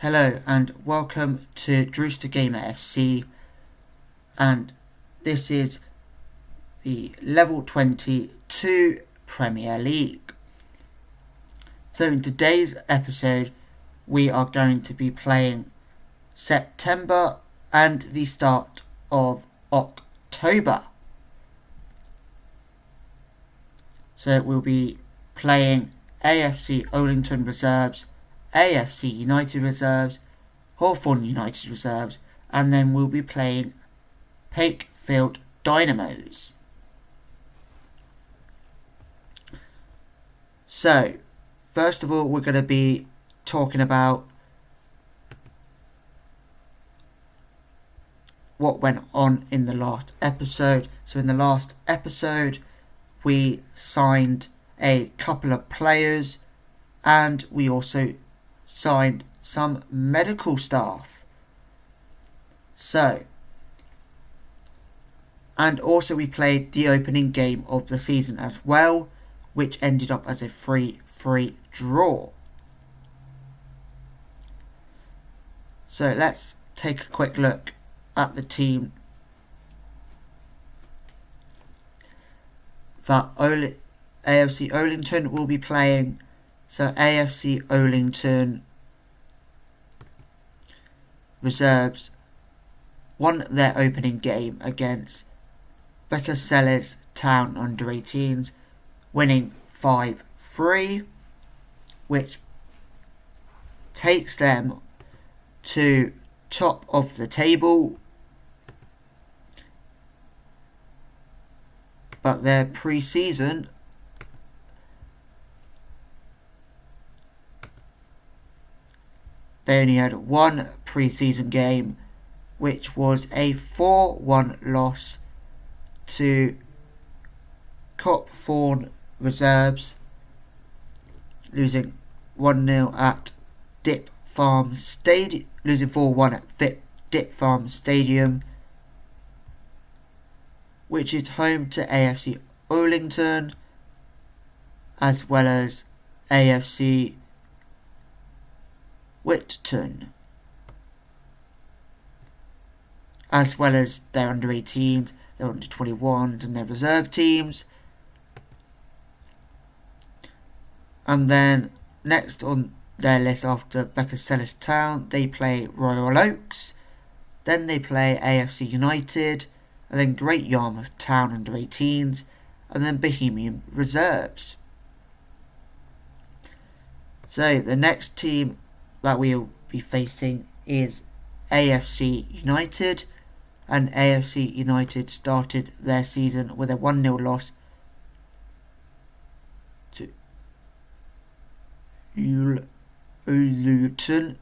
Hello and welcome to Drewster Gamer FC, and this is the Level 22 Premier League. So in today's episode we are going to be playing September and the start of October. So we'll be playing AFC Ollington reserves, AFC United reserves, Hawthorn United reserves, and then we'll be playing Pakefield Dynamos. So, first of all, we're going to be talking about what went on in the last episode. So in the last episode, we signed a couple of players and we also signed some medical staff. And also we played the opening game of the season as well, which ended up as a 3-3 draw. So let's take a quick look at the team that AFC Ollington will be playing. So AFC Ollington reserves won their opening game against Beckersellis Town under-18s, winning 5-3, which takes them to top of the table. But their pre-season they only had one pre-season game, which was a 4-1 loss to Copthorne reserves, losing 1-0 at Dip Farm Stadium, losing 4-1 at Dip Farm Stadium, which is home to AFC Ollington as well as AFC Whitton, as well as their under-18s, their under-21s and their reserve teams. And then next on their list after Beckersellis Town, they play Royal Oaks, then they play AFC United, and then Great Yarmouth Town under-18s, and then Bohemian reserves. So the next team that we'll be facing is AFC United, and AFC United started their season with a 1-0 loss to Ollington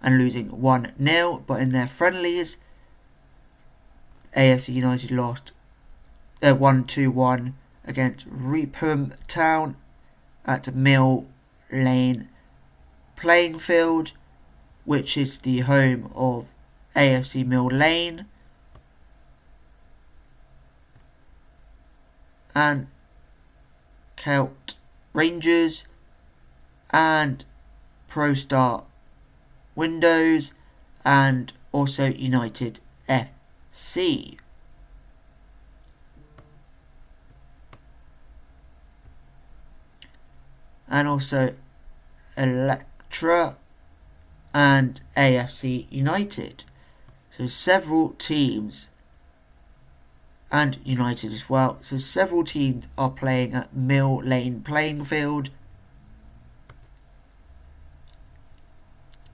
and losing 1-0, but in their friendlies AFC United lost 1-2-1 against Reepham Town at Mill Lane playing field, which is the home of AFC Mill Lane, and Celt Rangers and ProStar Windows, and also United FC. And also Electra and AFC United. So several teams, and United as well. So several teams are playing at Mill Lane playing field.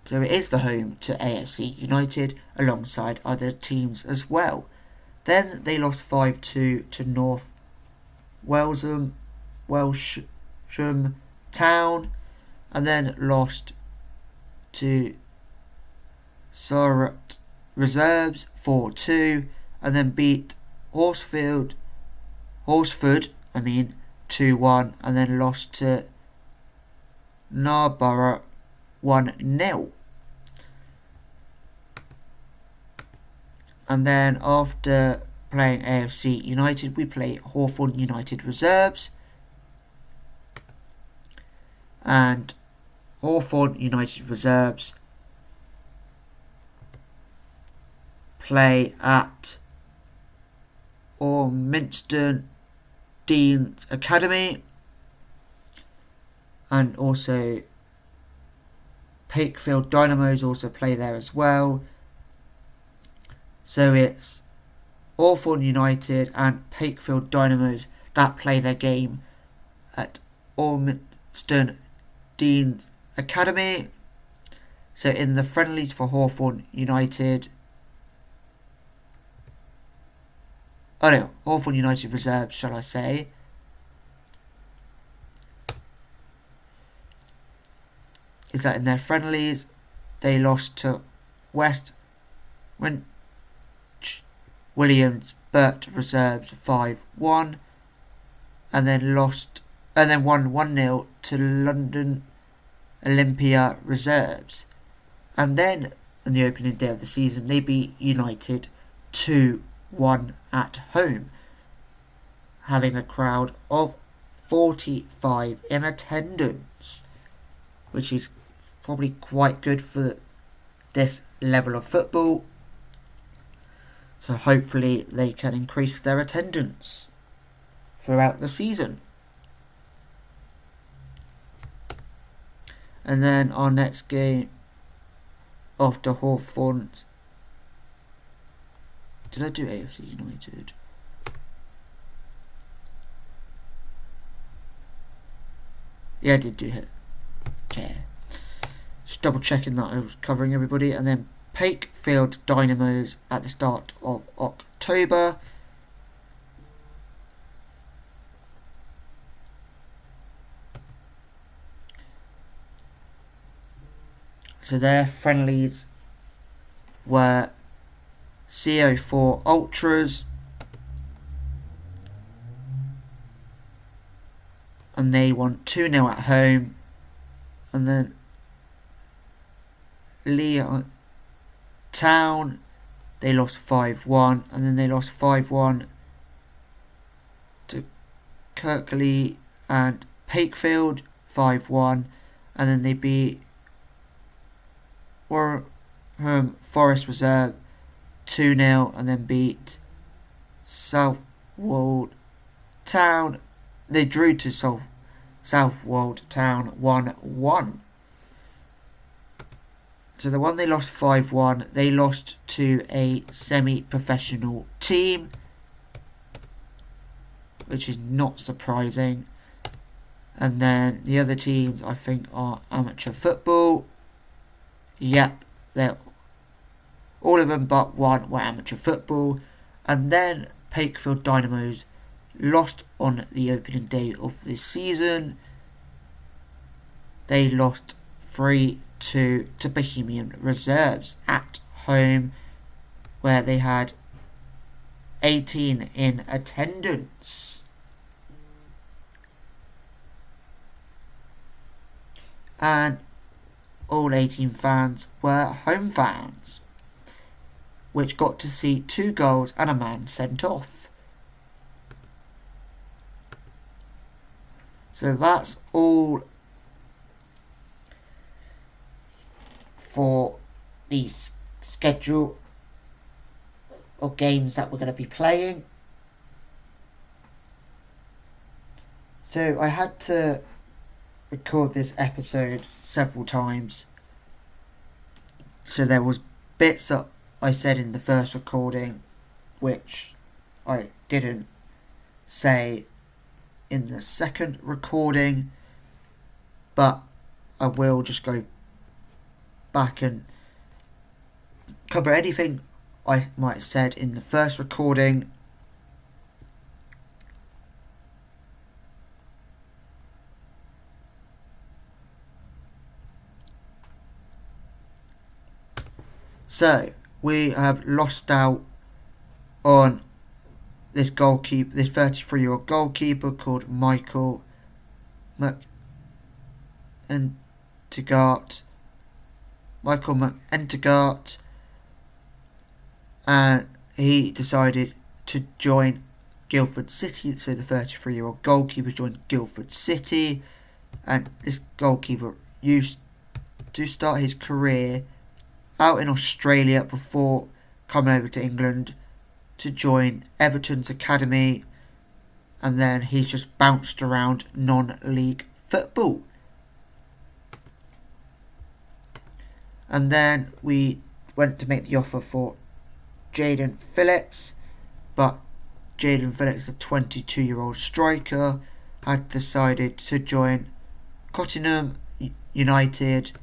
So it is the home to AFC United alongside other teams as well. Then they lost 5-2 to North Welsham Town, and then lost to Surrey reserves 4-2, and then beat Horsford 2-1, and then lost to Narborough 1-0. And then after playing AFC United, we play Hawthorn United reserves, and Hawthorn United reserves play at Ormiston Dean's Academy, and also Pakefield Dynamos also play there as well. So it's Hawthorn United and Pakefield Dynamos that play their game at Ormiston Dean's Academy. So in the friendlies for Hawthorn United, Hawthorn United reserves, shall I say, is that in their friendlies they lost to West Williams Burt reserves 5-1, and then won 1-0 to London Olympia reserves. And then on the opening day of the season they beat United 2-1 at home, having a crowd of 45 in attendance, which is probably quite good for this level of football. So hopefully they can increase their attendance throughout the season. And then our next game after Hawthorn's... Did I do AFC United? Yeah, I did do it. Okay. Just double checking that I was covering everybody. And then Pakefield Dynamos at the start of October. So their friendlies were CO4 Ultras, and they won 2-0 at home. And then Leon Town, they lost 5-1, and then they lost 5-1 to Kirkley and Pakefield 5-1, and then they beat Wareham Forest Reserve 2-0, and then beat Southwold Town. They drew to Southwold Town 1-1. So the one they lost 5-1, they lost to a semi-professional team, which is not surprising. And then the other teams I think are amateur football. Yep, they're all of them but one were amateur football. And then Pakefield Dynamos lost on the opening day of this season. They lost 3-2 to Bohemian Reserves at home, where they had 18 in attendance. And all 18 fans were home fans, which got to see 2 goals and a man sent off. So that's all for the schedule of games that we're going to be playing. So I had to record this episode several times. So there was bits that I said in the first recording which I didn't say in the second recording, but I will just go back and cover anything I might have said in the first recording. So we have lost out on this goalkeeper, this 33-year-old goalkeeper called Michael McEntegart. And he decided to join Guildford City. So the 33-year-old goalkeeper joined Guildford City, and this goalkeeper used to start his career out in Australia before coming over to England to join Everton's academy, and then he's just bounced around non-league football. And then we went to make the offer for Jaden Phillips, but Jaden Phillips, a 22-year-old striker, had decided to join Cottingham United,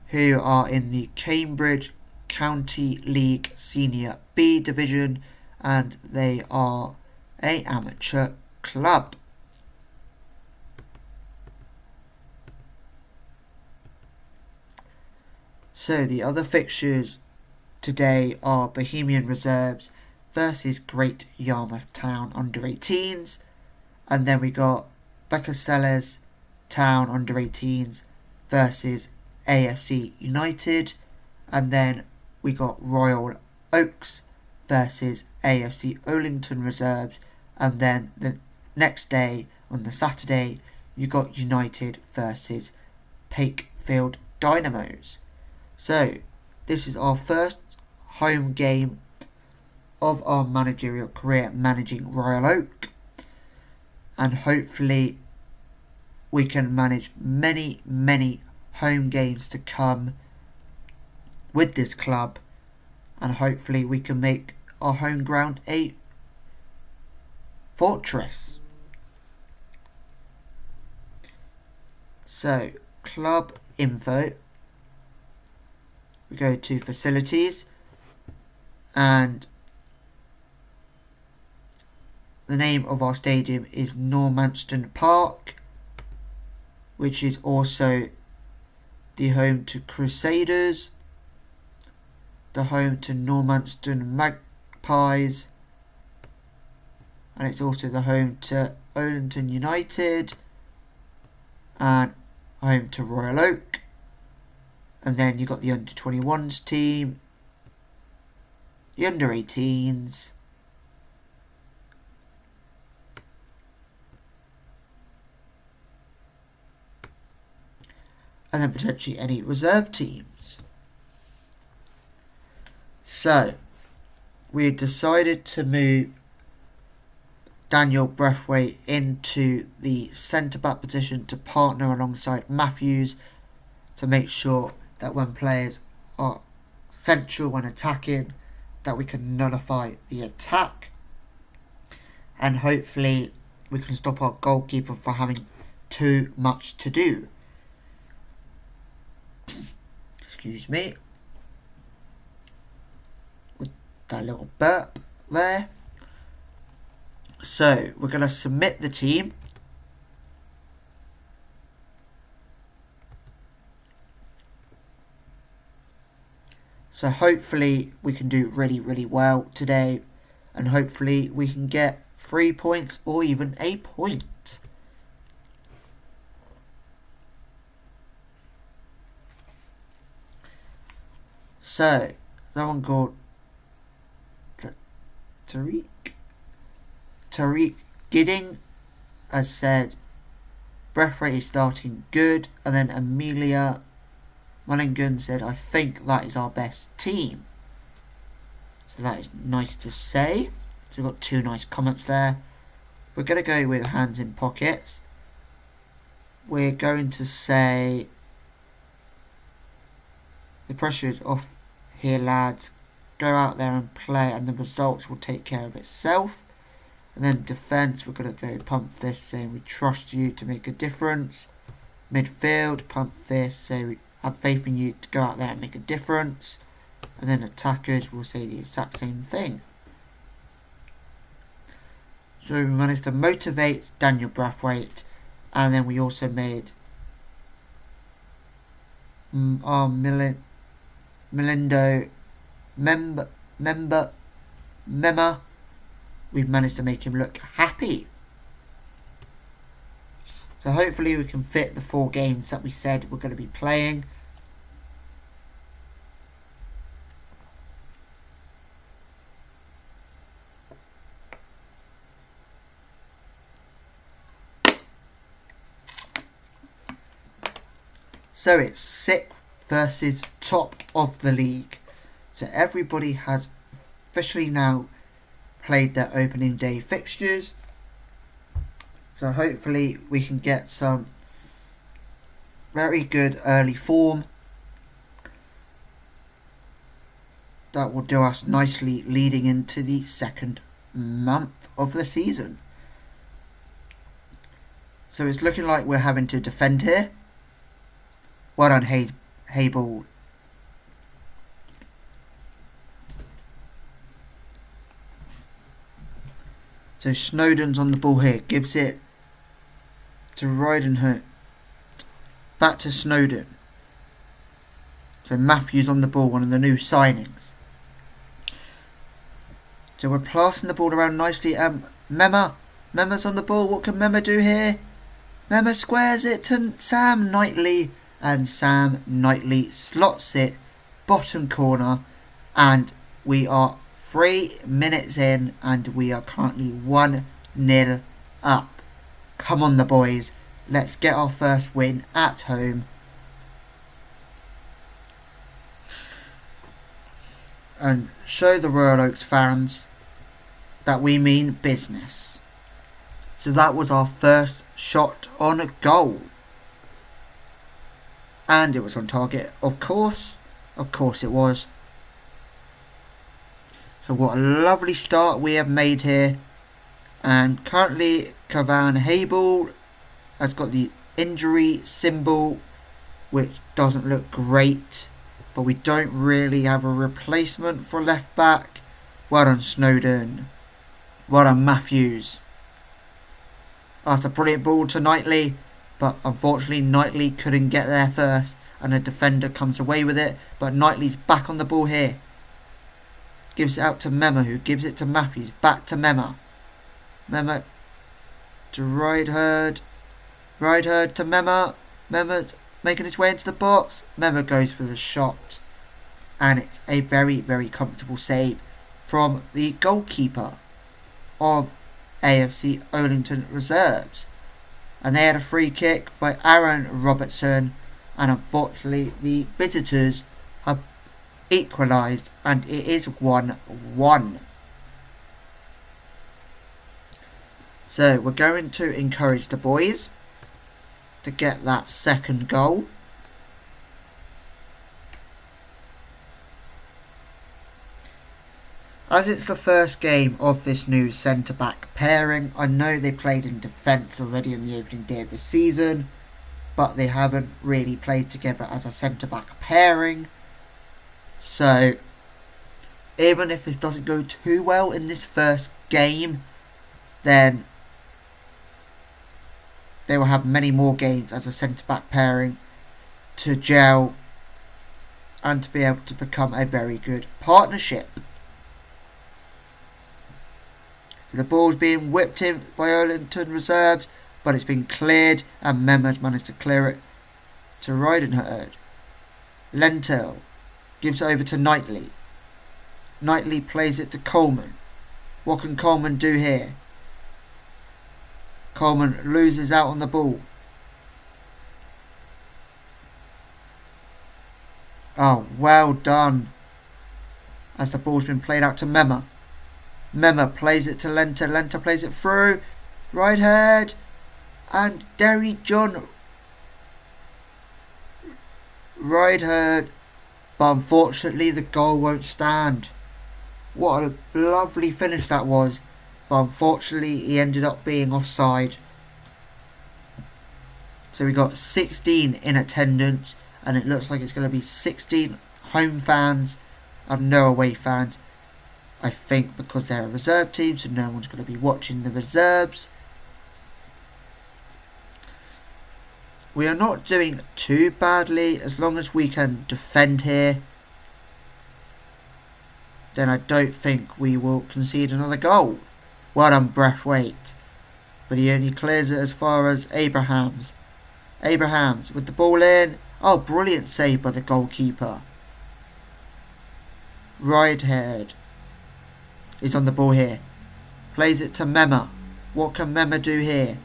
who are in the Cambridge County League Senior B division, and they are an amateur club. So the other fixtures today are Bohemian Reserves versus Great Yarmouth Town under-18s, and then we got Beckersellers Town under-18s versus AFC United, and then we got Royal Oaks versus AFC Ollington Reserves, and then the next day, on the Saturday, you got United versus Pakefield Dynamos. So, this is our first home game of our managerial career managing Royal Oak, and hopefully we can manage many home games to come with this club, and hopefully we can make our home ground a fortress. So, club info. We go to facilities, and the name of our stadium is Normanstown Park, which is also the home to Crusaders, the home to Normanstown Magpies, and it's also the home to Ollington United and home to Royal Oak. And then you've got the under-21s team, the under-18s, and then potentially any reserve teams. So, we decided to move Daniel Braithwaite into the centre-back position to partner alongside Matthews to make sure that when players are central when attacking, that we can nullify the attack, and hopefully we can stop our goalkeeper from having too much to do. Excuse me, with that little burp there. So we're going to submit the team. So hopefully we can do really well today, and hopefully we can get 3 points or even a point. So, someone called Tariq Gidding has said Braithwaite is starting good, and then Amelia Mulligan said, I think that is our best team. So that is nice to say. So we've got two nice comments there. We're going to go with hands in pockets. We're going to say the pressure is off here, lads. Go out there and play, and the results will take care of itself. And then defence, we're going to go pump fist, saying we trust you to make a difference. Midfield, pump fist, say we have faith in you to go out there and make a difference. And then attackers will say the exact same thing. So we managed to motivate Daniel Braithwaite, and then we also made our Melindo member. We've managed to make him look happy. So hopefully we can fit the 4 games that we said we're going to be playing. So it's 6th versus top of the league. So everybody has officially now played their opening day fixtures. So hopefully we can get some very good early form that will do us nicely leading into the second month of the season. So it's looking like we're having to defend here. Well done, Hayball. So Snowden's on the ball here. Gives it to Ridenhood. Back to Snowden. So Matthews on the ball, one of the new signings. So we're passing the ball around nicely. Mema's on the ball. What can Mema do here? Mema squares it to Sam Knightley. And Sam Knightley slots it bottom corner. And we are 3 minutes in. And we are currently 1-0 up. Come on the boys. Let's get our first win at home. And show the Royal Oaks fans that we mean business. So that was our first shot on a goal. And it was on target, of course. Of course it was. So what a lovely start we have made here. And currently Cavan Hayball has got the injury symbol, which doesn't look great. But we don't really have a replacement for left back. Well done Snowden. Well done Matthews. That's a brilliant ball to Knightley. But unfortunately Knightley couldn't get there first. And the defender comes away with it. But Knightley's back on the ball here. Gives it out to Mema, who gives it to Matthews. Back to Mema. Mema to Ridenhood. Ridenhood to Mema. Mema's making his way into the box. Mema goes for the shot. And it's a very, very comfortable save from the goalkeeper of AFC Oldington Reserves. And they had a free kick by Aaron Robertson. And unfortunately the visitors have equalised. And it is 1-1. So we're going to encourage the boys to get that second goal. As it's the first game of this new centre-back pairing, I know they played in defence already on the opening day of the season, but they haven't really played together as a centre-back pairing. So, even if this doesn't go too well in this first game, then they will have many more games as a centre-back pairing to gel and to be able to become a very good partnership. So the ball's being whipped in by Oldington Reserves, but it's been cleared and Mema's managed to clear it to Ridenhood. Lentil gives it over to Knightley. Knightley plays it to Coleman. What can Coleman do here? Coleman loses out on the ball. Oh, well done. As the ball's been played out to Mema. Mema plays it to Lenter. Lenter plays it through. Right head. And Derry John. Right head. But unfortunately the goal won't stand. What a lovely finish that was. But unfortunately he ended up being offside. So we got 16 in attendance. And it looks like it's going to be 16 home fans and no away fans. I think because they're a reserve team, so no one's going to be watching the reserves. We are not doing too badly. As long as we can defend here, then I don't think we will concede another goal. Well done, Braithwaite. But he only clears it as far as Abrahams. Abrahams with the ball in. Oh, brilliant save by the goalkeeper. Ridehead is on the ball here. Plays it to Mema. What can Mema do here?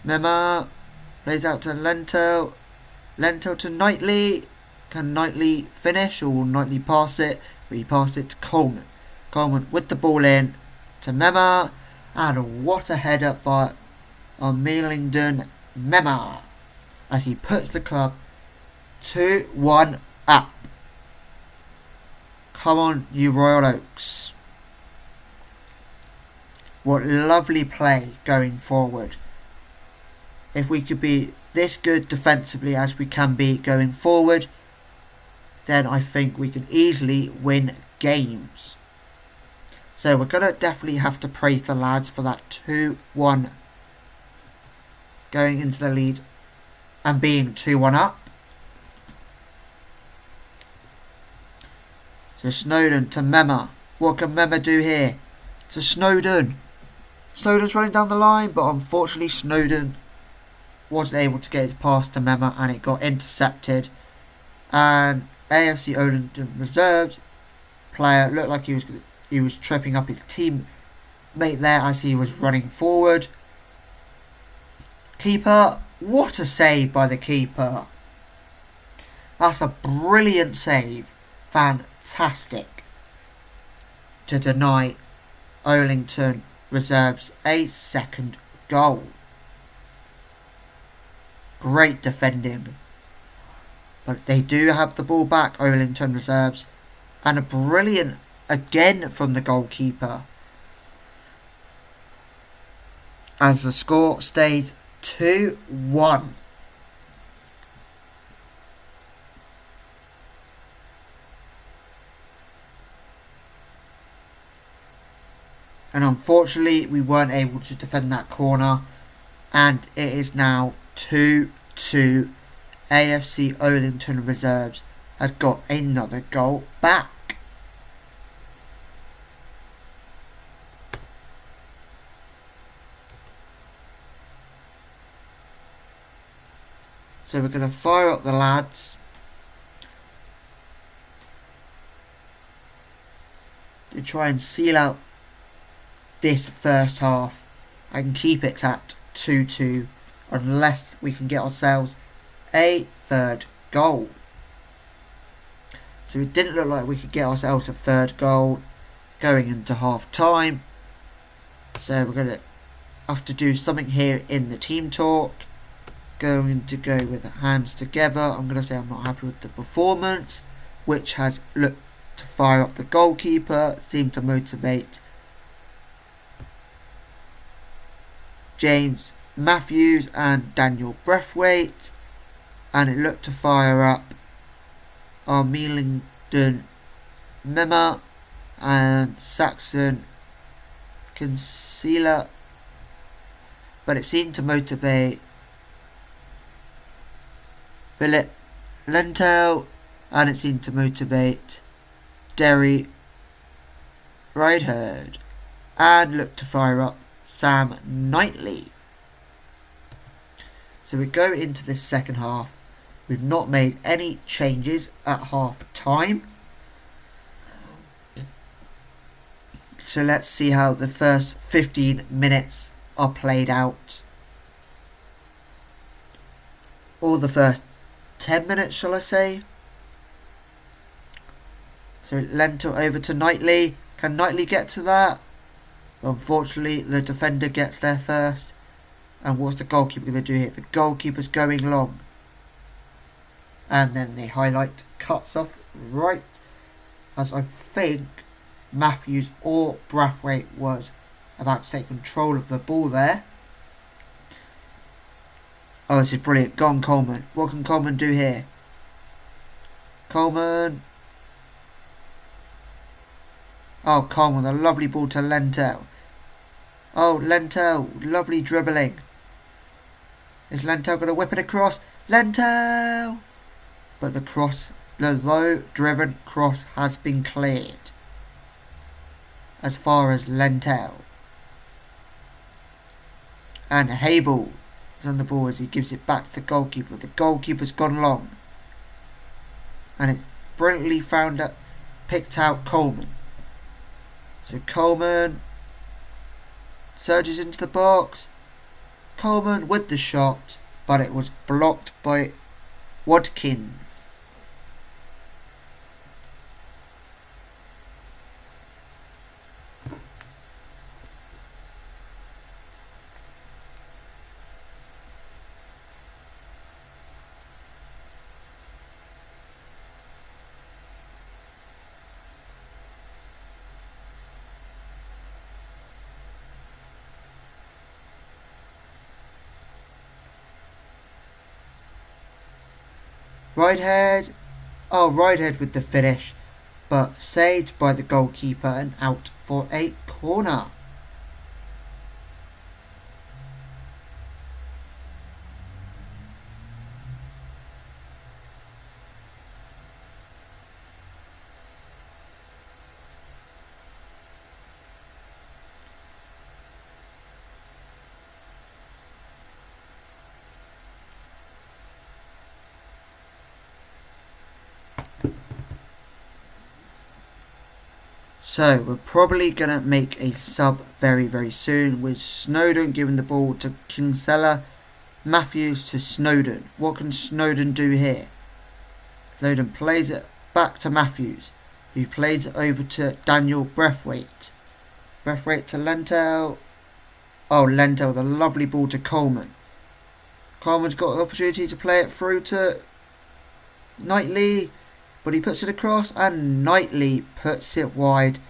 Mema Plays out to Lento. Lento to Knightley. Can Knightley finish or will Knightley pass it? But he passed it to Coleman. Coleman with the ball in to Mema. And what a header by Millington Mema as he puts the club 2-1 up. Come on, you Royal Oaks. What lovely play going forward. If we could be this good defensively as we can be going forward, then I think we can easily win games. So we're going to definitely have to praise the lads for that 2-1 going into the lead and being 2-1 up. So Snowden to Mema. What can Mema do here? To Snowden. Snowden's running down the line, but unfortunately Snowden wasn't able to get his pass to Mema and it got intercepted. And AFC Oldington reserves player looked like he was tripping up his teammate there as he was running forward. Keeper, what a save by the keeper. That's a brilliant save. Fantastic. To deny Oldington reserves a second goal. Great defending. But they do have the ball back, Oldington reserves. And a brilliant again from the goalkeeper. As the score stays 2-1. And unfortunately we weren't able to defend that corner. And it is now 2-2. AFC Oldington reserves has got another goal back. So we're going to fire up the lads. To try and seal out this first half and keep it at 2-2 unless we can get ourselves a third goal. So it didn't look like we could get ourselves a third goal going into half time. So we're going to have to do something here in the team talk. Going to go with hands together. I'm going to say I'm not happy with the performance, which has looked to fire up the goalkeeper, seemed to motivate James Matthews and Daniel Breathwaite, and it looked to fire up Millington Mema and Saxon Concealer, but it seemed to motivate Philip Lentel, and it seemed to motivate Derry Rideherd, and looked to fire up Sam Knightley. So we go into this second half. We've not made any changes at half time. So let's see how the first 15 minutes are played out. Or the first 10 minutes, shall I say. So Lento over to Knightley. Can Knightley get to that? Unfortunately, the defender gets there first. And what's the goalkeeper going to do here? The goalkeeper's going long. And then the highlight cuts off right as I think Matthews or Brathwaite was about to take control of the ball there. Oh, this is brilliant. Go on, Coleman. What can Coleman do here? Coleman. Oh, Coleman, a lovely ball to Lentel. Oh, Lentel, lovely dribbling. Is Lentel going to whip it across? Lentel! But the low-driven cross has been cleared. As far as Lentel. And Habel is on the ball as he gives it back to the goalkeeper. The goalkeeper's gone long. And it's brilliantly picked out Coleman. So Coleman surges into the box. Coleman with the shot. but it was blocked by Watkins. Ridehead with the finish, but saved by the goalkeeper and out for a corner. So we're probably going to make a sub very, very soon, with Snowden giving the ball to Kinsella, Matthews to Snowden. What can Snowden do here? Snowden plays it back to Matthews, who plays it over to Daniel Breathwaite. Breathwaite to Lentel. Oh, Lentel, the lovely ball to Coleman. Coleman's got the opportunity to play it through to Knightley, but he puts it across and Knightley puts it wide.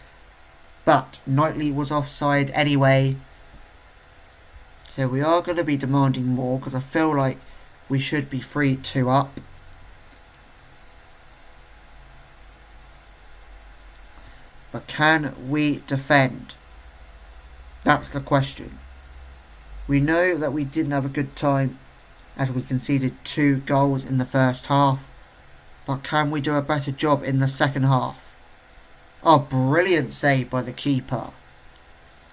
But Knightley was offside anyway. So we are going to be demanding more, because I feel like we should be 3-2 up. But can we defend? That's the question. We know that we didn't have a good time as we conceded 2 goals in the first half. But can we do a better job in the second half? Oh, brilliant save by the keeper.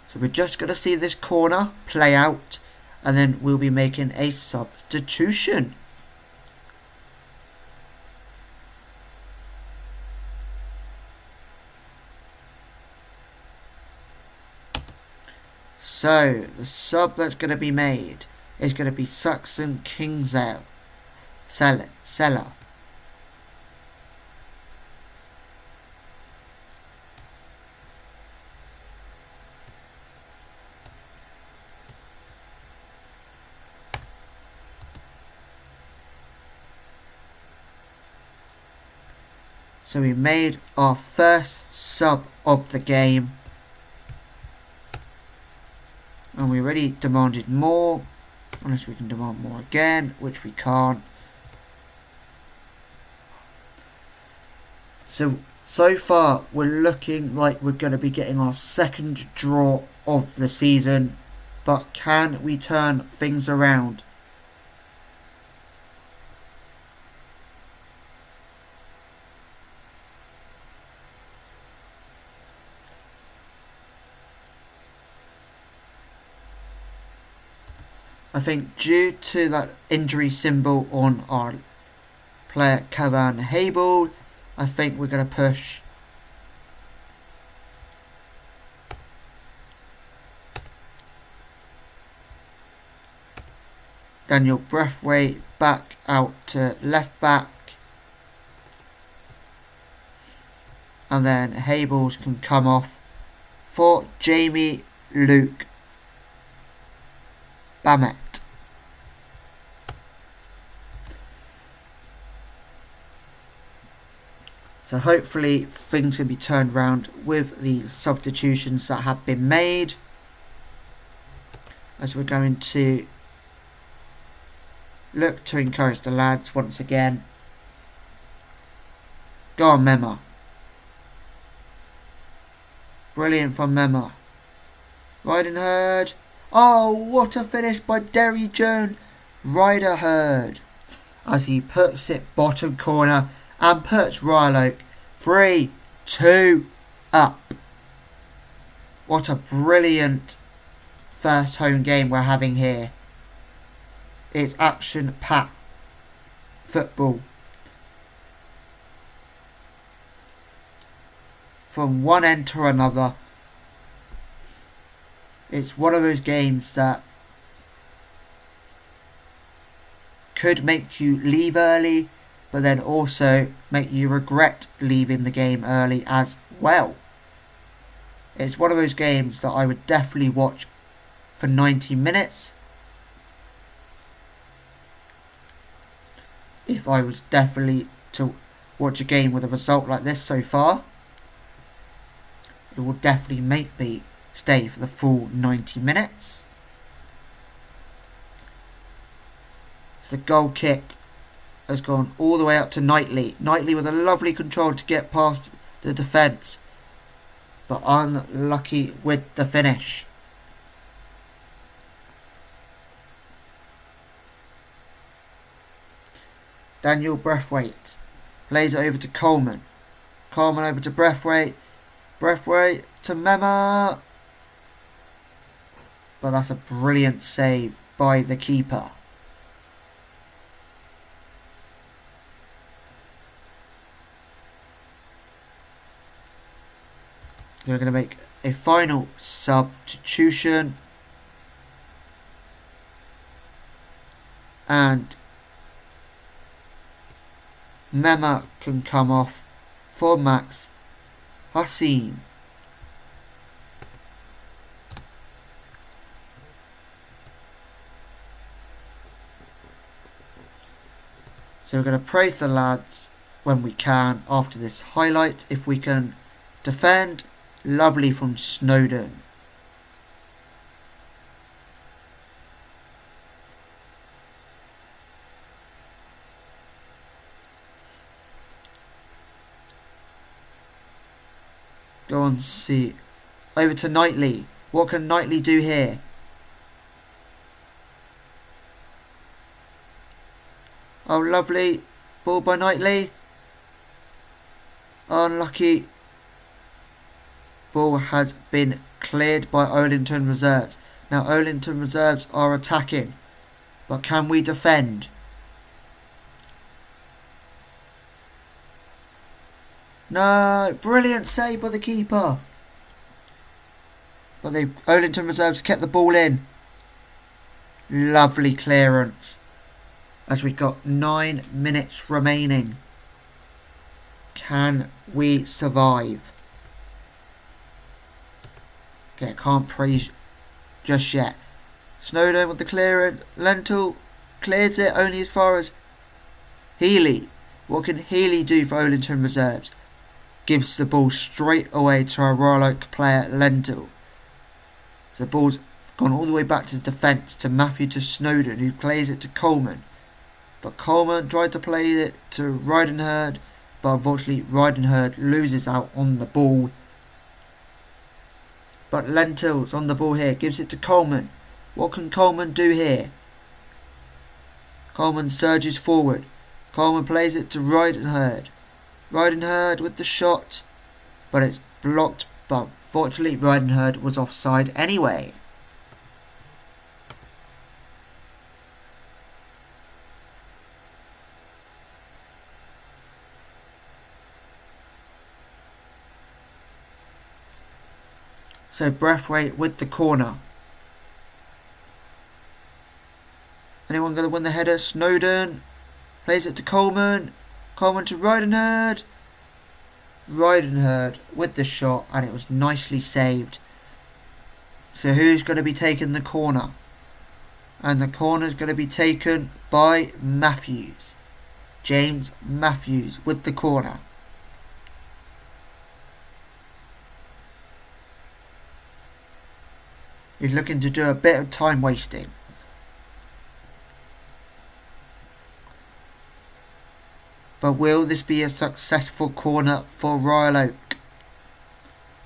So we're just going to see this corner play out, and then we'll be making a substitution. So the sub that's going to be made is going to be Saxon Kingsale. Seller. So we made our first sub of the game, and we already demanded more, unless we can demand more again, which we can't. So far we're looking like we're going to be getting our second draw of the season, but can we turn things around? I think due to that injury symbol on our player Cavan Habel, I think we're going to push Daniel Breathwaite back out to left back, and then Habels can come off for Jamie Luke Bamet. So hopefully things can be turned around with the substitutions that have been made, as we're going to look to encourage the lads once again. Go on, Mema. Brilliant from Mema. Ridenherd. Oh, what a finish by Derry Jones. Ridenherd, as he puts it bottom corner and puts Royal Oak 3-2 up. What a brilliant first home game we're having here. It's action-packed football. From one end to another. It's one of those games that could make you leave early, but then also make you regret leaving the game early as well. It's one of those games that I would definitely watch for 90 minutes. If I was definitely to watch a game with a result like this so far, it will definitely make me stay for the full 90 minutes. So the goal kick has gone all the way up to Knightley. Knightley with a lovely control to get past the defence, but unlucky with the finish. Daniel Breathwaite plays it over to Coleman. Coleman over to Breathwaite. Breathwaite to Mema. But that's a brilliant save by the keeper. We're going to make a final substitution. And Mema can come off for Max Hassan. So we're going to praise the lads when we can after this highlight. If we can defend, lovely from Snowden. Go on, see. Over to Knightley. What can Knightley do here? Oh, lovely. Ball by Knightley. Unlucky. Ball has been cleared by Olinton reserves. Now Olinton reserves are attacking. But can we defend? No, brilliant save by the keeper. But the Olinton reserves kept the ball in. Lovely clearance. As we've got 9 minutes remaining. Can we survive? Okay, I can't praise just yet. Snowden with the clearance. Lentil clears it only as far as Healy. What can Healy do for Olinton reserves? Gives the ball straight away to our Royal Oak player Lentil. So the ball's gone all the way back to the defence to Matthew to Snowden, who plays it to Coleman. But Coleman tried to play it to Ridenherd, but unfortunately Ridenherd loses out on the ball. But Lentil's on the ball here, gives it to Coleman. What can Coleman do here? Coleman surges forward. Coleman plays it to Ridenherd. Ridenherd with the shot, but it's blocked, but fortunately Ridenherd was offside anyway. So Breathwaite with the corner. Anyone going to win the header? Snowden plays it to Coleman. Coleman to Ridenherd. Ridenherd with the shot, and it was nicely saved. So who's going to be taking the corner? And the corner is going to be taken by Matthews. James Matthews with the corner. He's looking to do a bit of time wasting. But will this be a successful corner for Royal Oak?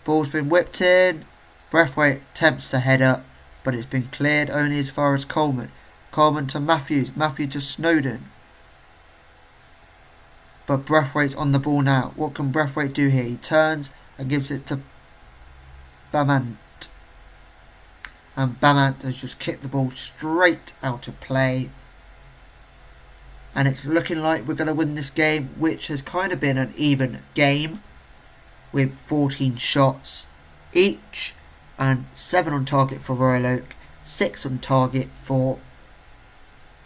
Ball's been whipped in. Breathwaite attempts the header, but it's been cleared only as far as Coleman. Coleman to Matthews. Matthews to Snowden. But Breathwaite's on the ball now. What can Breathwaite do here? He turns and gives it to Bamant. And Bamant has just kicked the ball straight out of play. And it's looking like we're going to win this game, which has kind of been an even game with 14 shots each and 7 on target for Royal Oak, 6 on target for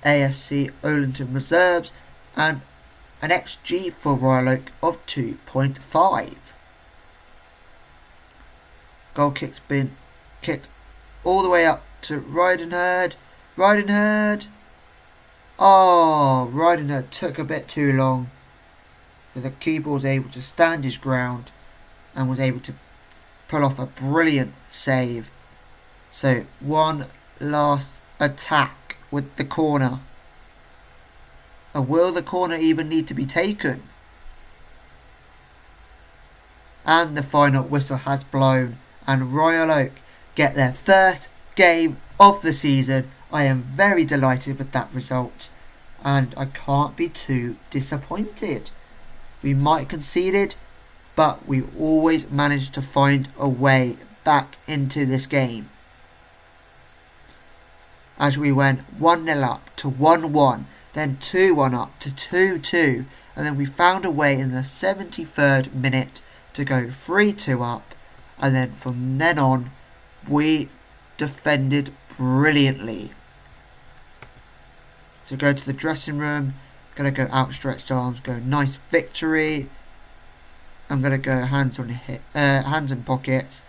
AFC Olenton reserves, and an XG for Royal Oak of 2.5. Goal kick's been kicked all the way up to Ridenherd. Ridenherd took a bit too long. So the keeper was able to stand his ground and was able to pull off a brilliant save. So one last attack with the corner. And will the corner even need to be taken? And the final whistle has blown, and Royal Oak get their first game of the season. I am very delighted with that result, and I can't be too disappointed. We might have conceded, but we always managed to find a way back into this game. As we went 1-0 up to 1-1, then 2-1 up to 2-2, and then we found a way in the 73rd minute to go 3-2 up, and then from then on we defended brilliantly. So go to the dressing room, gonna go outstretched arms, go nice victory. I'm gonna go hands in pockets.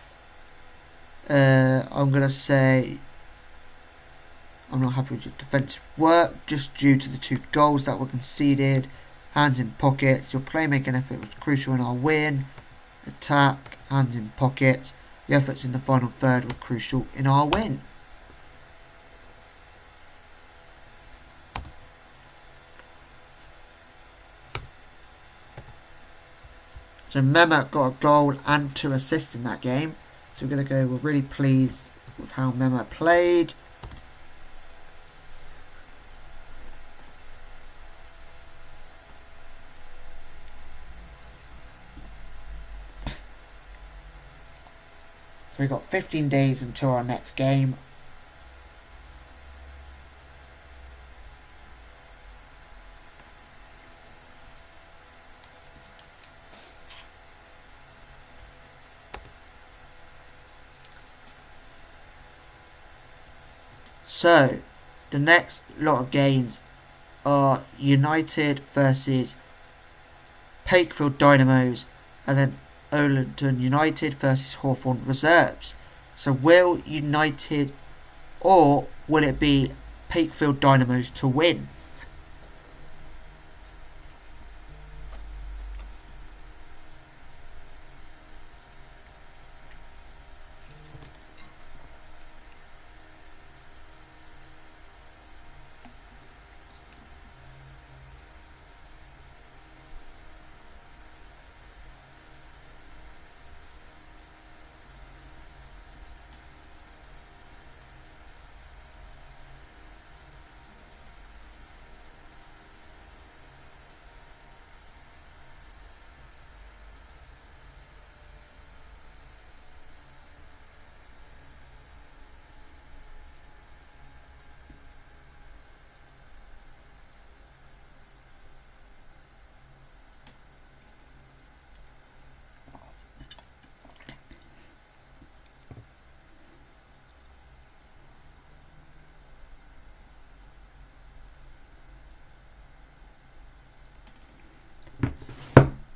I'm gonna say I'm not happy with your defensive work just due to the 2 goals that were conceded. Hands in pockets, your playmaking effort was crucial in our win. Attack, hands in pockets, the efforts in the final third were crucial in our win. So Mema got a goal and 2 assists in that game. So we're really pleased with how Mema played. So we've got 15 days until our next game. So, the next lot of games are United versus Pakefield Dynamos, and then Olenton United versus Hawthorn Reserves. So will United or will it be Pakefield Dynamos to win?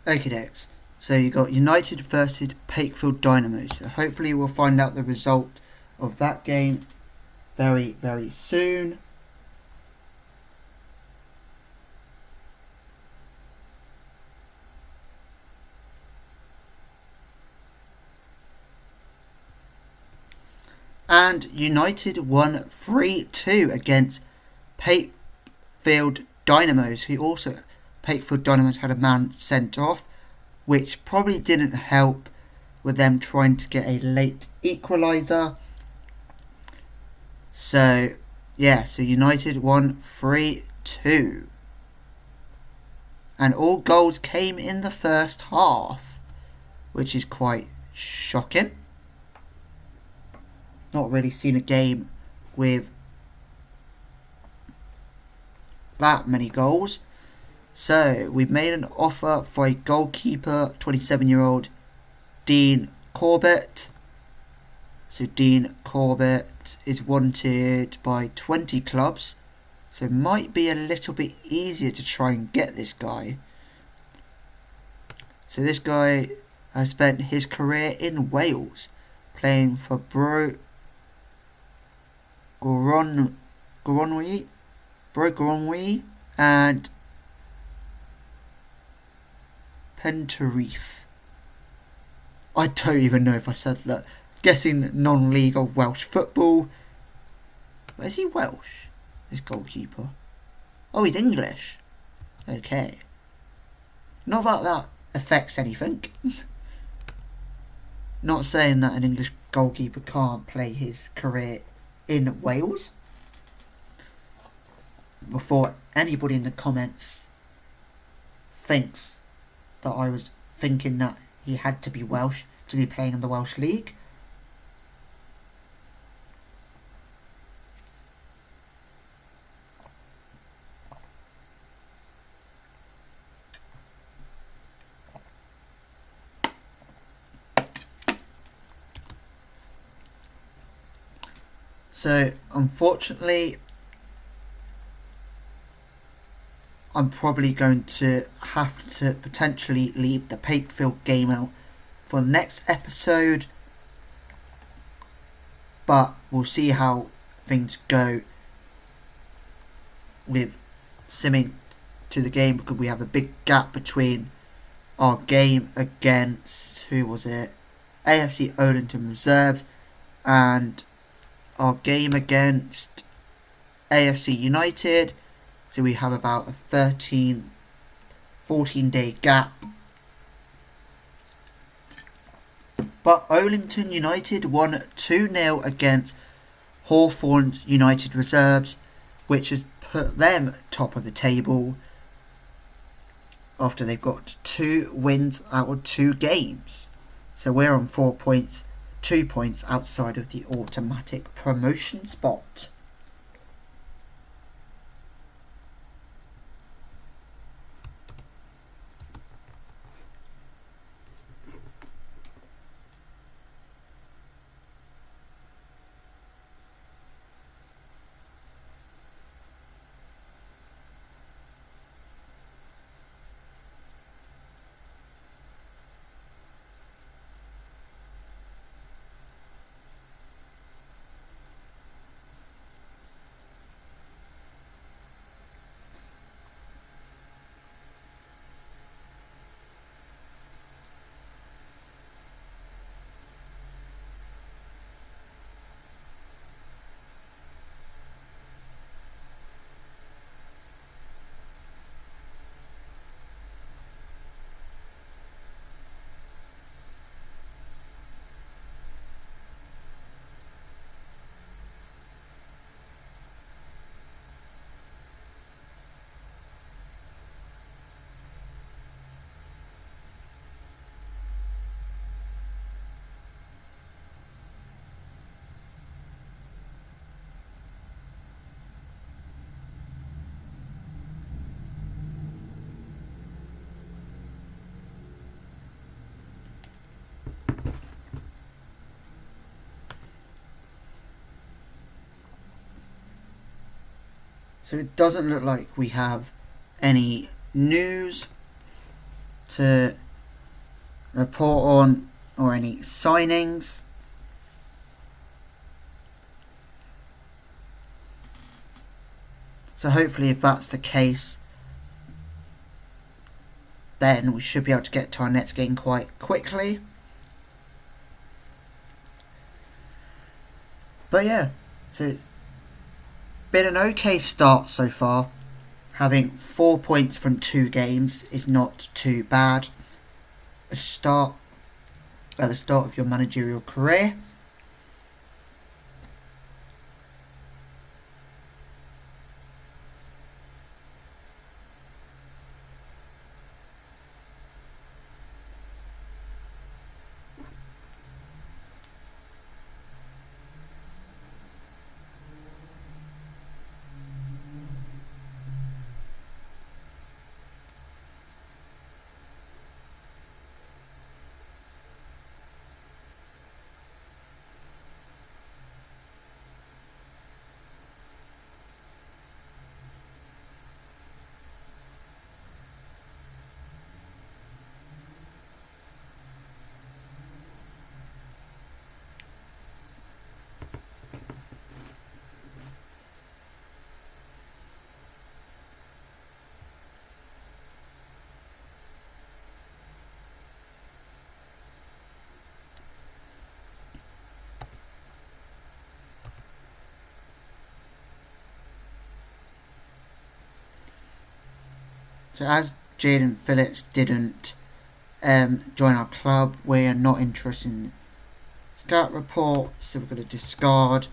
Okay, dokes. So you got United versus Pakefield Dynamos. So hopefully we'll find out the result of that game very, very soon. And United won 3-2 against Pakefield Dynamos, who also Pakefield Dynamos had a man sent off, which probably didn't help with them trying to get a late equaliser. So United won 3-2. And all goals came in the first half, which is quite shocking. Not really seen a game with that many goals. So we've made an offer for a goalkeeper, 27-year-old Dean Corbett. So Dean Corbett is wanted by 20 clubs. So it might be a little bit easier to try and get this guy. So this guy has spent his career in Wales, playing for Bro Gronwy and Penterife. I don't even know if I said that. Guessing non-league of Welsh football. But is he Welsh, this goalkeeper? Oh, he's English. Okay. Not that that affects anything. Not saying that an English goalkeeper can't play his career in Wales. Before anybody in the comments thinks that I was thinking that he had to be Welsh to be playing in the Welsh League. So, unfortunately, I'm probably going to have to potentially leave the Pakefield game out for the next episode. But we'll see how things go with simming to the game, because we have a big gap between our game against, who was it? AFC Olenton Reserves, and our game against AFC United. So we have about a 14 day gap. But Olenton United won 2-0 against Hawthorn United Reserves, which has put them top of the table after they've got 2 wins out of 2 games. So we're on 4 points, 2 points outside of the automatic promotion spot. So it doesn't look like we have any news to report on or any signings. So hopefully, if that's the case, then we should be able to get to our next game quite quickly. But yeah, so it's been an okay start so far. Having 4 points from 2 games is not too bad. At the start of your managerial career. So as Jaden Phillips didn't join our club, we are not interested in scout report, so we're going to discard.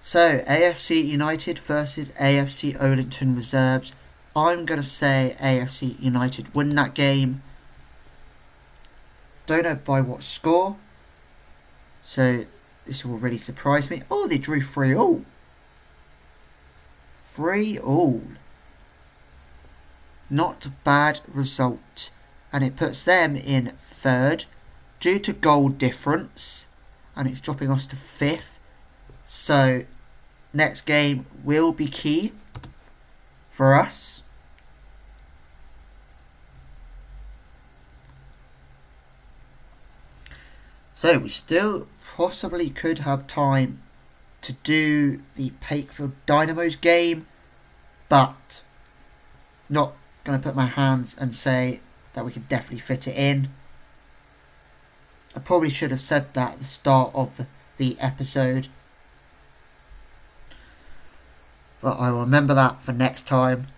So AFC United versus AFC Oldington Reserves. I'm going to say AFC United win that game. Don't know by what score, so this will really surprise me. Oh, they drew 3-3. 3-3. Not a bad result. And it puts them in third due to goal difference. And it's dropping us to fifth. So next game will be key for us. So we still possibly could have time to do the Pakefield Dynamos game, but not going to put my hands and say that we could definitely fit it in. I probably should have said that at the start of the episode, but I will remember that for next time.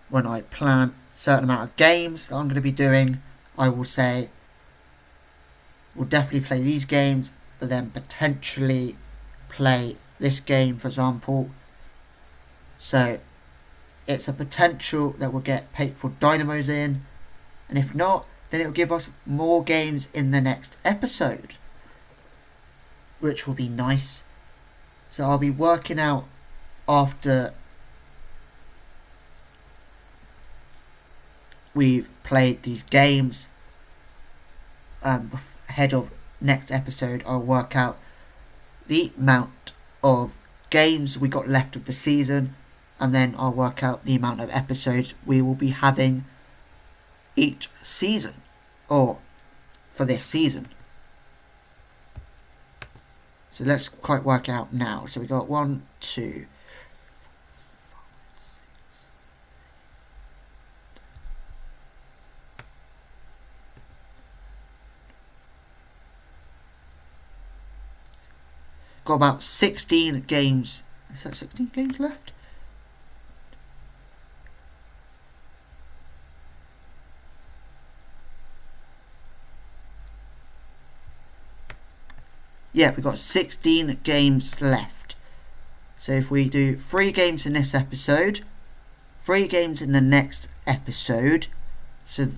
When I plan a certain amount of games that I'm going to be doing, I will say we'll definitely play these games, but then potentially play this game, for example. So it's a potential that we'll get Pakefield Dynamos in, and if not, then it'll give us more games in the next episode, which will be nice. So I'll be working out after we've played these games, ahead of next episode, I'll work out the amount of games we got left of the season, and then I'll work out the amount of episodes we will be having each season, or for this season. So let's quite work out now. So we got 1, 2, got about 16 games. Is that 16 games left? Yeah, we've got 16 games left. So if we do 3 games in this episode, 3 games in the next episode, so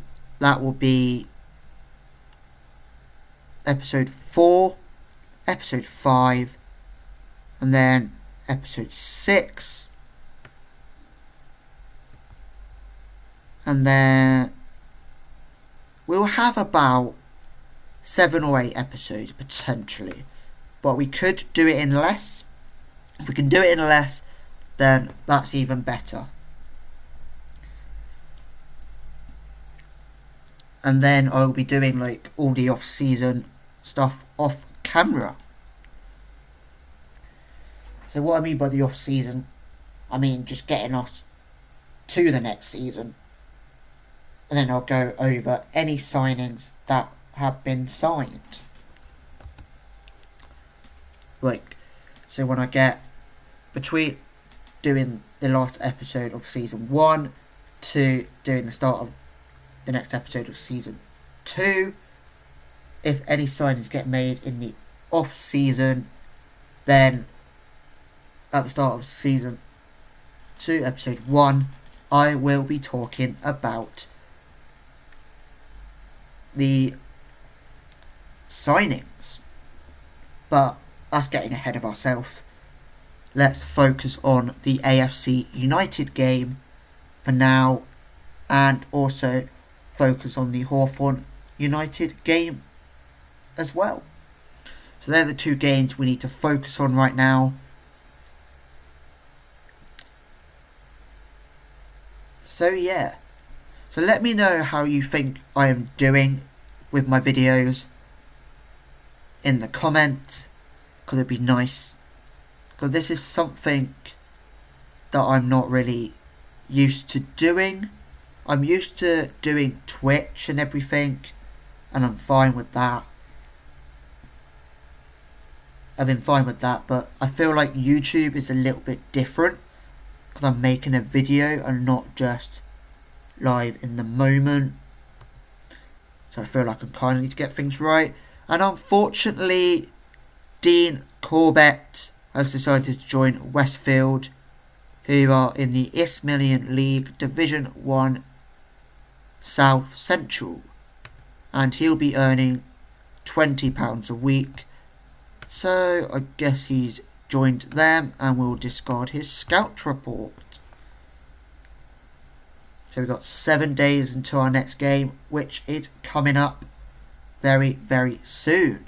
that will be episode 4, episode 5, and then episode 6, and then we'll have about 7 or 8 episodes potentially, but we could do it in less. If we can do it in less, then that's even better. And then I'll be doing like all the off-season stuff off camera. So what I mean by the off-season, I mean just getting us to the next season, and then I'll go over any signings that have been signed. Like, so when I get between doing the last episode of season 1 to doing the start of the next episode of season 2, if any signings get made in the off season, then at the start of season 2 episode 1 I will be talking about the signings. But that's getting ahead of ourselves. Let's focus on the AFC United game for now, and also focus on the Hawthorn United game as well. So they're the 2 games we need to focus on right now. So yeah, so let me know how you think I am doing with my videos in the comments, because it'd be nice, because this is something that I'm not really used to doing. I'm used to doing Twitch and everything, and I'm fine with that. I've been fine with that, but I feel like YouTube is a little bit different, because I'm making a video and not just live in the moment. So I feel like I kind of need to get things right. And unfortunately, Dean Corbett has decided to join Westfield, who are in the Isthmian League Division 1 South Central. And he'll be earning £20 a week. So I guess he's joined them and will discard his scout report. So we've got 7 days until our next game, which is coming up very, very soon.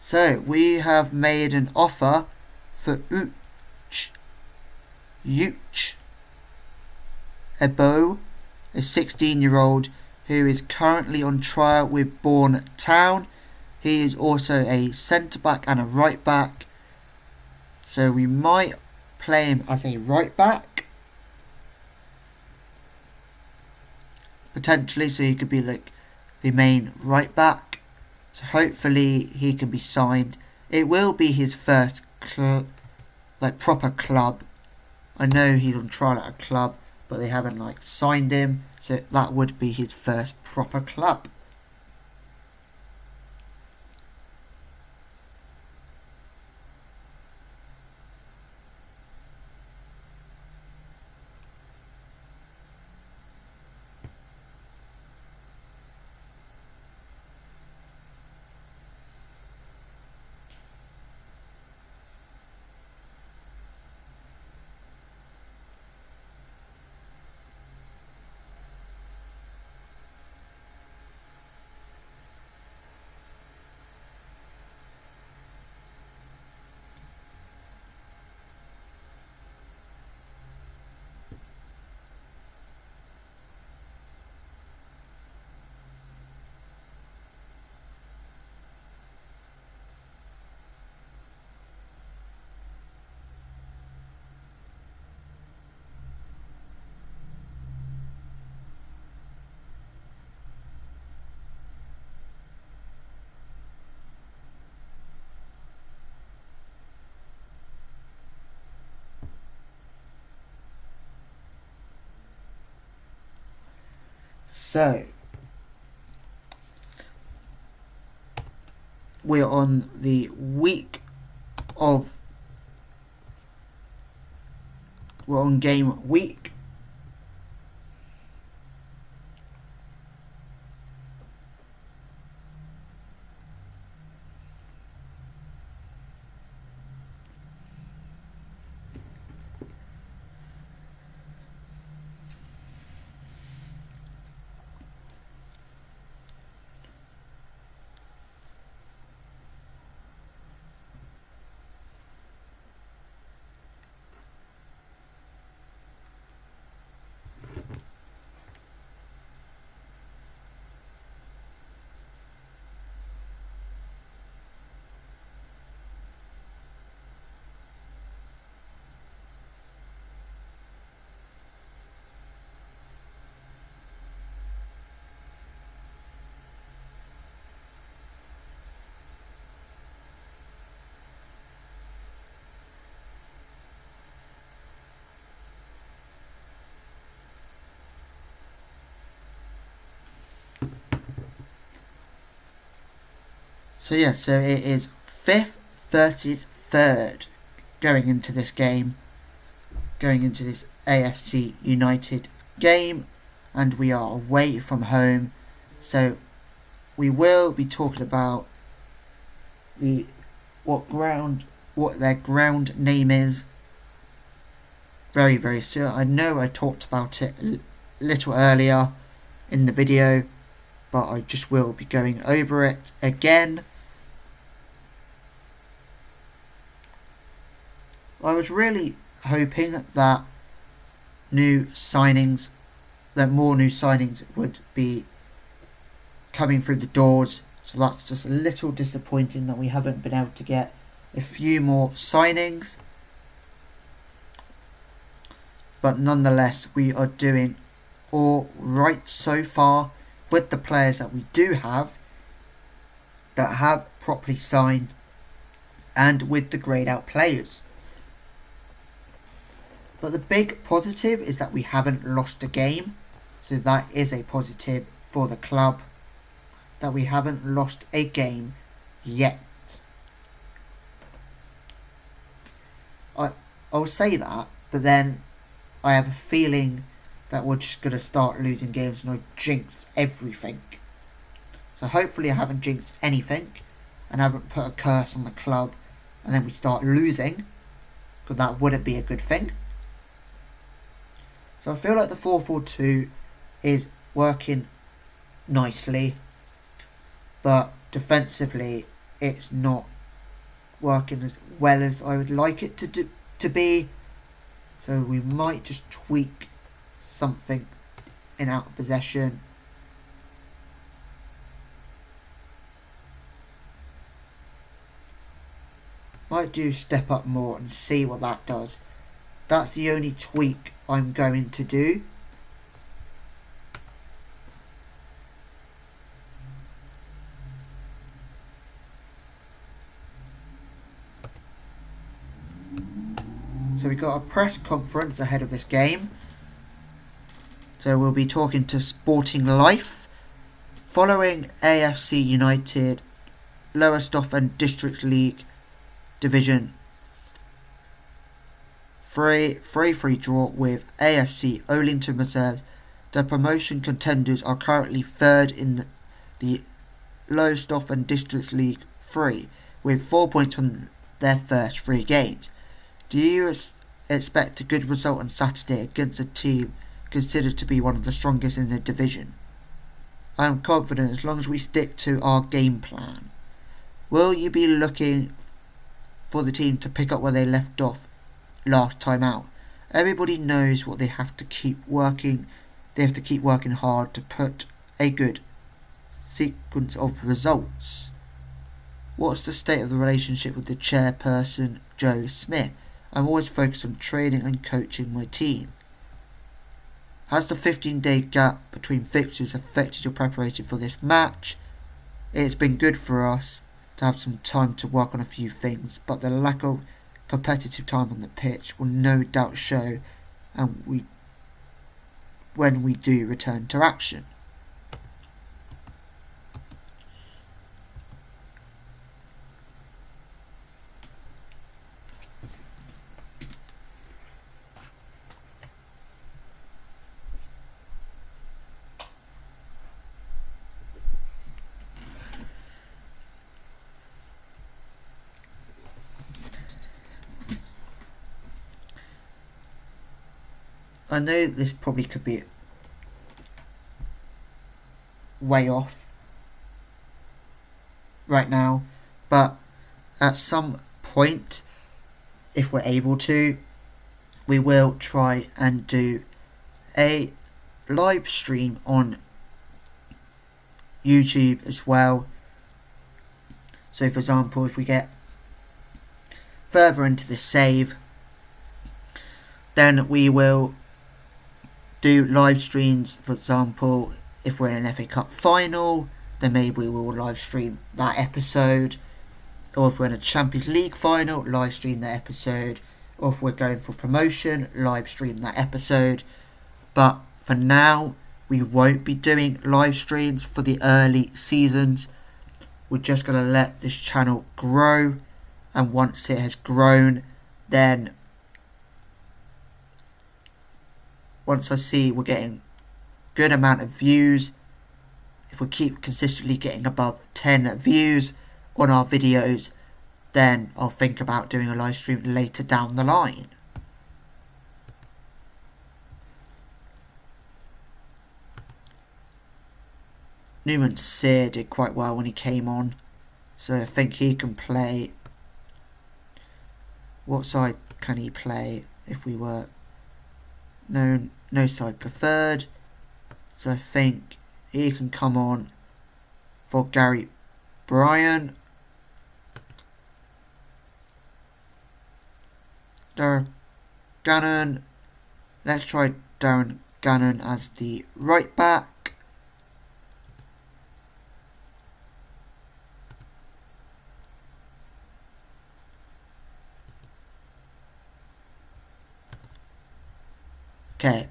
So we have made an offer for Uch Ebo, a 16-year-old who is currently on trial with Bourne Town. He is also a centre-back and a right-back. So we might play him as a right-back. Potentially, so he could be like the main right-back. So hopefully he can be signed. It will be his first proper club. I know he's on trial at a club, but they haven't signed him. So that would be his first proper club. So we're on the week of we're on game week. So yeah, so it is 5th, 30th, 3rd going into this game, going into this AFC United game, and we are away from home. So we will be talking about what their ground name is very, very soon. I know I talked about it a little earlier in the video, but I just will be going over it again. I was really hoping that more new signings would be coming through the doors. So that's just a little disappointing that we haven't been able to get a few more signings. But nonetheless, we are doing all right so far with the players that we do have that have properly signed, and with the greyed out players. But the big positive is that we haven't lost a game. So that is a positive for the club, that we haven't lost a game yet. I'll say that, but then I have a feeling that we're just going to start losing games and I jinx everything. So hopefully I haven't jinxed anything and I haven't put a curse on the club and then we start losing, because that wouldn't be a good thing. So I feel like the 4-4-2 is working nicely, but defensively it's not working as well as I would like it to be. So we might just tweak something in out of possession. Might do step up more and see what that does. That's the only tweak I'm going to do. So we got a press conference ahead of this game. So we'll be talking to Sporting Life. Following AFC United Lowestoft District League Division 3-3 draw with AFC Olinton Reserve, the promotion contenders are currently third in the Lowestoft District League 3 with 4 points from their first 3 games. Do you expect a good result on Saturday against a team considered to be one of the strongest in the division? I am confident as long as we stick to our game plan. Will you be looking for the team to pick up where they left off last time out? Everybody knows what they have to keep working. They have to keep working hard to put a good sequence of results. What's the state of the relationship with the chairperson, Joe Smith? I'm always focused on training and coaching my team. Has the 15-day gap between fixtures affected your preparation for this match? It's been good for us to have some time to work on a few things, but the lack of competitive time on the pitch will no doubt show and when we do return to action. I know this probably could be way off right now, but at some point, if we're able to, we will try and do a live stream on YouTube as well. So for example, if we get further into the save, then we will do live streams. For example, if we're in an FA Cup final, then maybe we will live stream that episode. Or if we're in a Champions League final, live stream that episode. Or if we're going for promotion, live stream that episode. But for now, we won't be doing live streams for the early seasons. We're just going to let this channel grow. And once it has grown, then once I see we're getting good amount of views, if we keep consistently getting above 10 views on our videos, then I'll think about doing a live stream later down the line. Newman Sear did quite well when he came on, so I think he can play. What side can he play if we were no side preferred. So I think he can come on for Gary Bryan. Darren Gannon. Let's try Darren Gannon as the right back. Okay,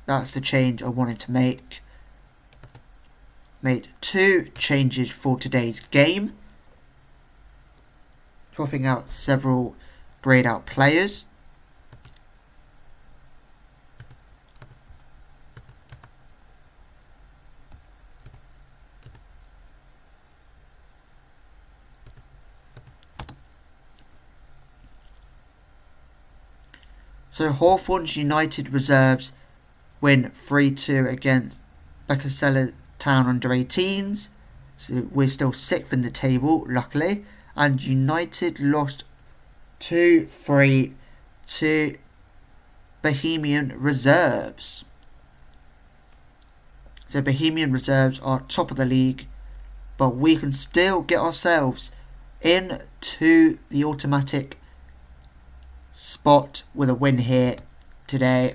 that's the change I wanted to make. Made 2 changes for today's game. Swapping out several greyed out players. So Hawthorns United reserves win 3-2 against Becasella Town under 18s. So we're still 6th in the table, luckily. And United lost 2-3 to Bohemian Reserves. So Bohemian Reserves are top of the league, but we can still get ourselves into the automatic spot with a win here today.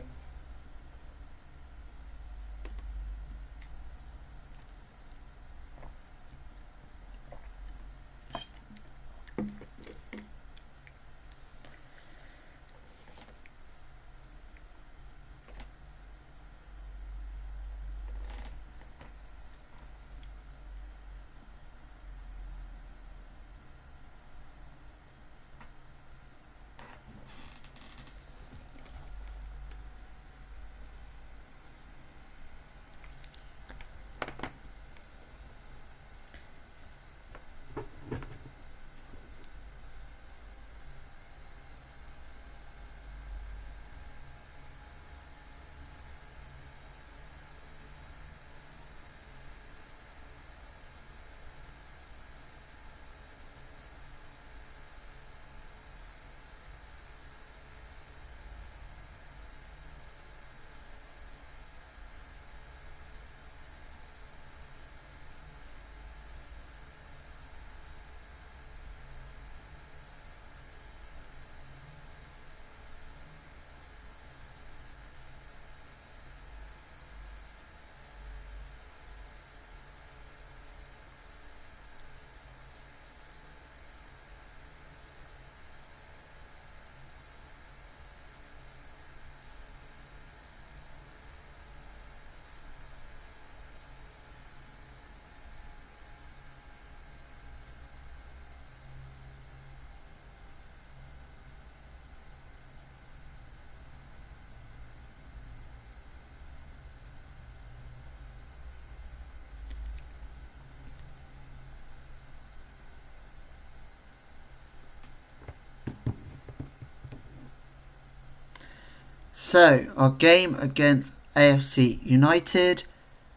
So, our game against AFC United.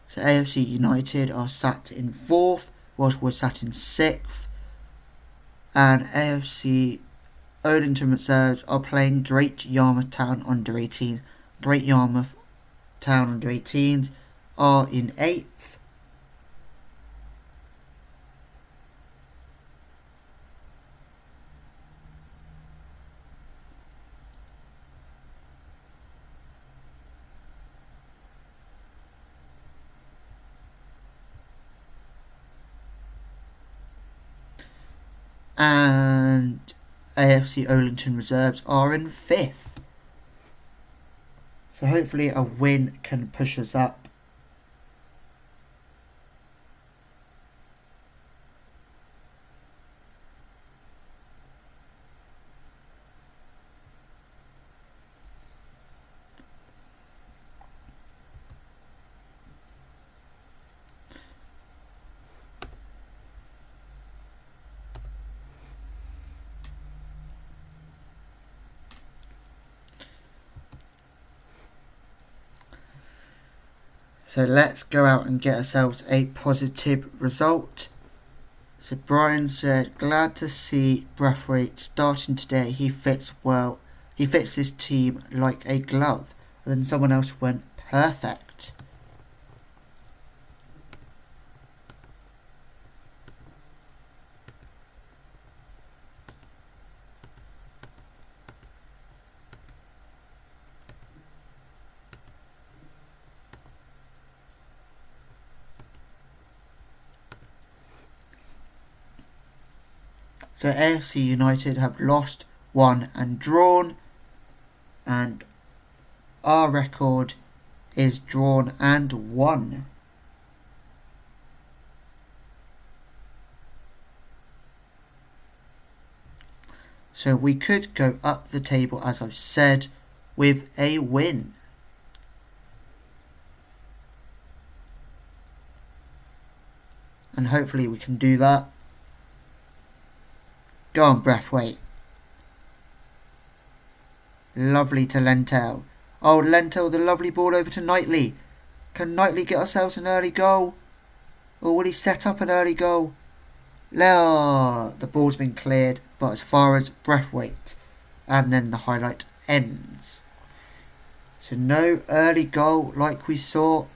So, AFC United are sat in 4th, whilst we're sat in 6th. And AFC Odenton Reserves are playing Great Yarmouth Town under 18s. Great Yarmouth Town under 18s are in 8th. And AFC Olenton Reserves are in 5th. So hopefully a win can push us up. So let's go out and get ourselves a positive result. So Brian said, glad to see Brathwaite starting today. He fits well He fits this team like a glove. And then someone else went perfect. So AFC United have lost, won and drawn, and our record is drawn and won. So we could go up the table, as I've said, with a win. And hopefully we can do that. Go on, Breathwaite. Lovely to Lentel. Oh, Lentel, the lovely ball over to Knightley. Can Knightley get ourselves an early goal? Or will he set up an early goal? No, the ball's been cleared, but as far as Breathwaite. And then the highlight ends. So no early goal like we saw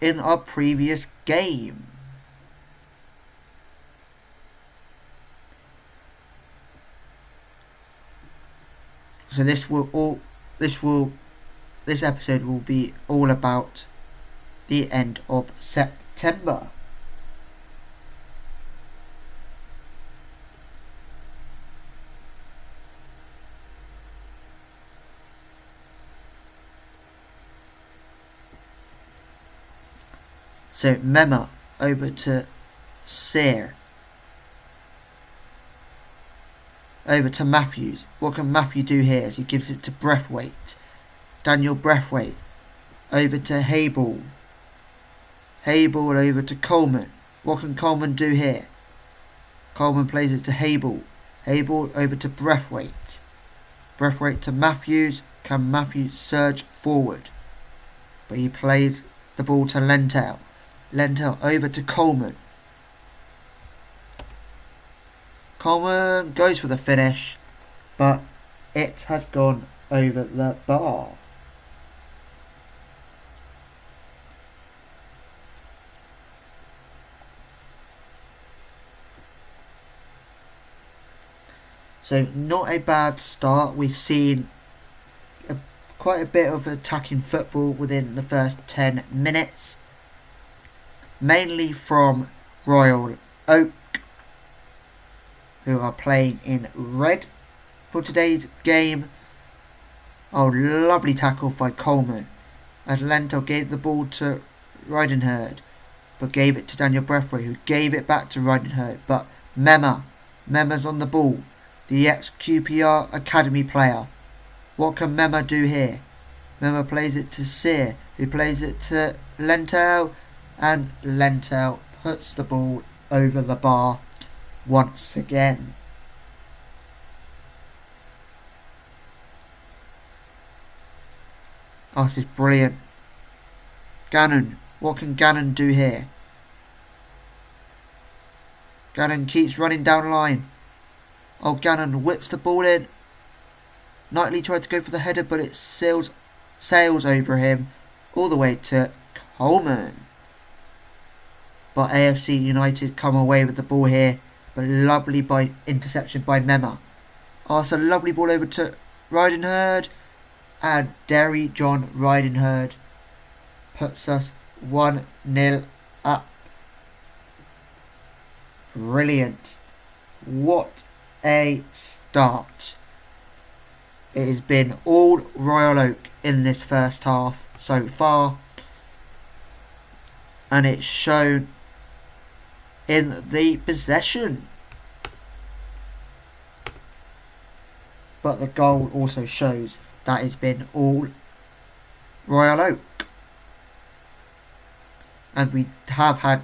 in our previous game. So this episode will be all about the end of September. So Mema over to Sear. Over to Matthews. What can Matthew do here as he gives it to Breathwaite? Daniel Breathwaite. Over to Hayball. Hayball over to Coleman. What can Coleman do here? Coleman plays it to Hayball. Hayball over to Breathwaite. Breathwaite to Matthews. Can Matthews surge forward? But he plays the ball to Lentel. Lentel over to Coleman. Coleman goes for the finish, but it has gone over the bar. So not a bad start. We've seen quite a bit of attacking football within the first 10 minutes. Mainly from Royal Oak, who are playing in red for today's game. Oh, lovely tackle by Coleman. Lentel gave the ball to Ridenherd, but gave it to Daniel Breathwaite, who gave it back to Ridenherd. But Mema's on the ball, the ex-QPR Academy player. What can Mema do here? Mema plays it to Sear, who plays it to Lentel, and Lentel puts the ball over the bar once again. Oh, this is brilliant. Gannon. What can Gannon do here? Gannon keeps running down the line. Oh, Gannon whips the ball in. Knightley tried to go for the header, but it sails over him all the way to Coleman. But AFC United come away with the ball here. But lovely interception by Mema. Oh, it's a lovely ball over to Ridenherd. And Derry John Ridenherd puts us 1-0 up. Brilliant. What a start. It has been all Royal Oak in this first half so far. And it's shown in the possession. But the goal also shows that it's been all Royal Oak. And we have had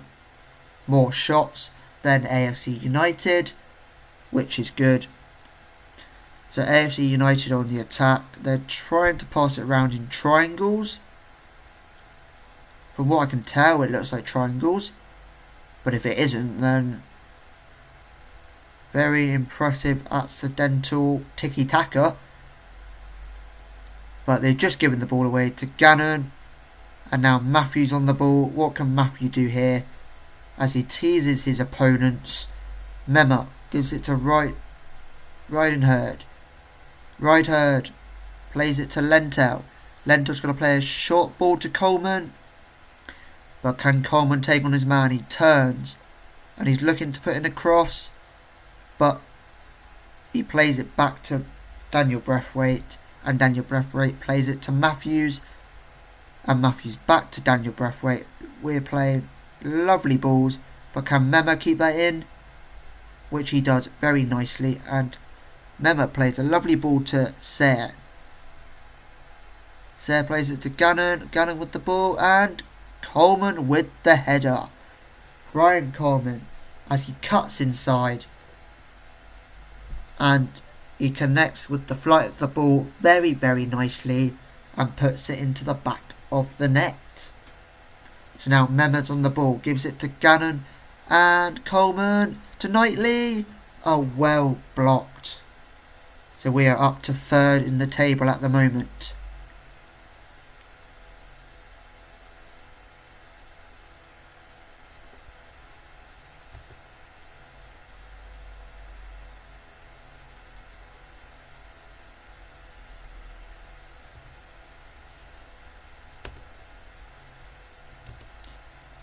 more shots than AFC United, which is good. So AFC United on the attack. They're trying to pass it around in triangles. From what I can tell, it looks like triangles. But if it isn't, then very impressive accidental tiki-taka But they've just given the ball away to Gannon. And now Matthews on the ball. What can Matthew do here? As he teases his opponents. Memma gives it to Ridenherd. Ridenherd plays it to Lentel. Lentel's going to play a short ball to Coleman. But can Coleman take on his man? He turns. And he's looking to put in a cross. But he plays it back to Daniel Braithwaite. And Daniel Braithwaite plays it to Matthews. And Matthews back to Daniel Braithwaite. We're playing lovely balls. But can Memma keep that in? Which he does very nicely. And Memma plays a lovely ball to Sayre. Sayre plays it to Gannon. Gannon with the ball. And Coleman with the header. Ryan Coleman as he cuts inside. And he connects with the flight of the ball very, very nicely. And puts it into the back of the net. So now Memma's on the ball. Gives it to Gannon. And Coleman to Knightley. Oh, well blocked. So we are up to third in the table at the moment.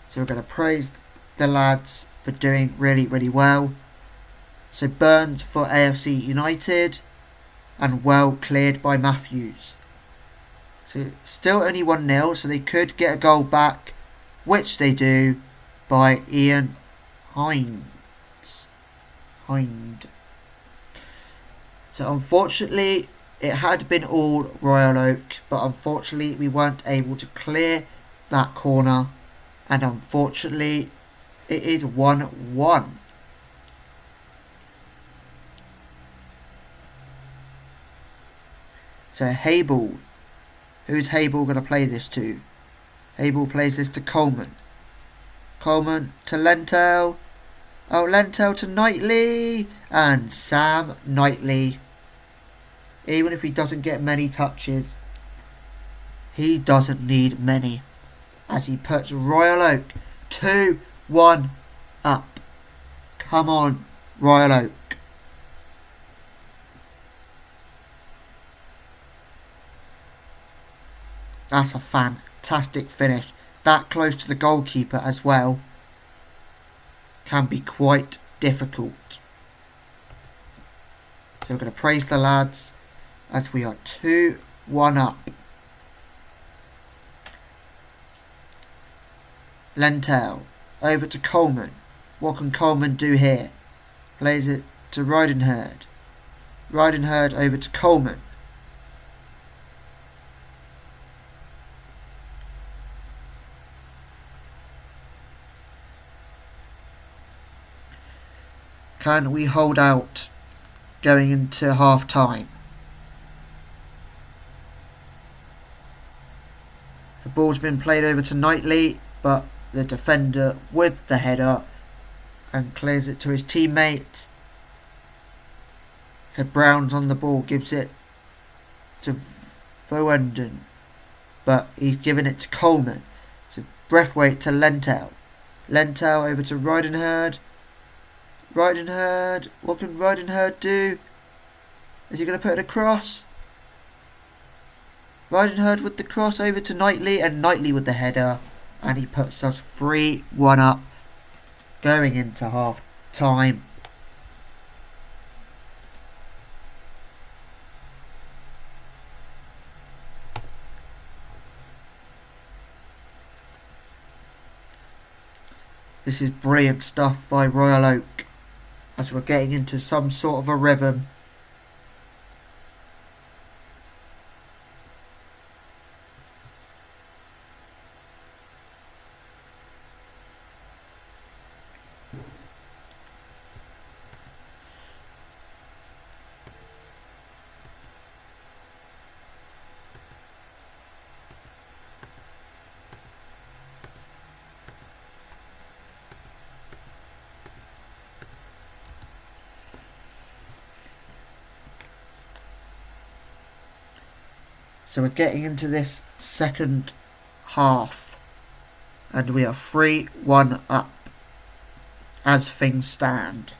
So we're going to praise the lads for doing really, really well. So Burns for AFC United. And well cleared by Matthews. So still only 1-0. So they could get a goal back. Which they do by Ian Hind. So unfortunately it had been all Royal Oak. But unfortunately we weren't able to clear that corner. And unfortunately, it is 1-1. So Habel. Who's Habel going to play this to? Habel plays this to Coleman. Coleman to Lentel. Oh, Lentel to Knightley. And Sam Knightley. Even if he doesn't get many touches, he doesn't need many. As he puts Royal Oak 2-1 up. Come on, Royal Oak. That's a fantastic finish. That close to the goalkeeper as well can be quite difficult. So we're going to praise the lads as we are 2-1 up. Lentel over to Coleman. What can Coleman do here? Plays it to Ridenherd. Ridenherd over to Coleman. Can we hold out going into half time? The ball's been played over to Knightley, but the defender with the header and clears it to his teammate. So Brown's on the ball, gives it to Voenden, but he's given it to Coleman. So Braithwaite to Lentel. Lentel over to Ridenherd. Ridenherd, what can Ridenherd do? Is he going to put it across? Ridenherd with the cross over to Knightley, and Knightley with the header. And he puts us 3-1 up going into half time. This is brilliant stuff by Royal Oak as we're getting into some sort of a rhythm. So we're getting into this second half, and we are 3-1 up as things stand.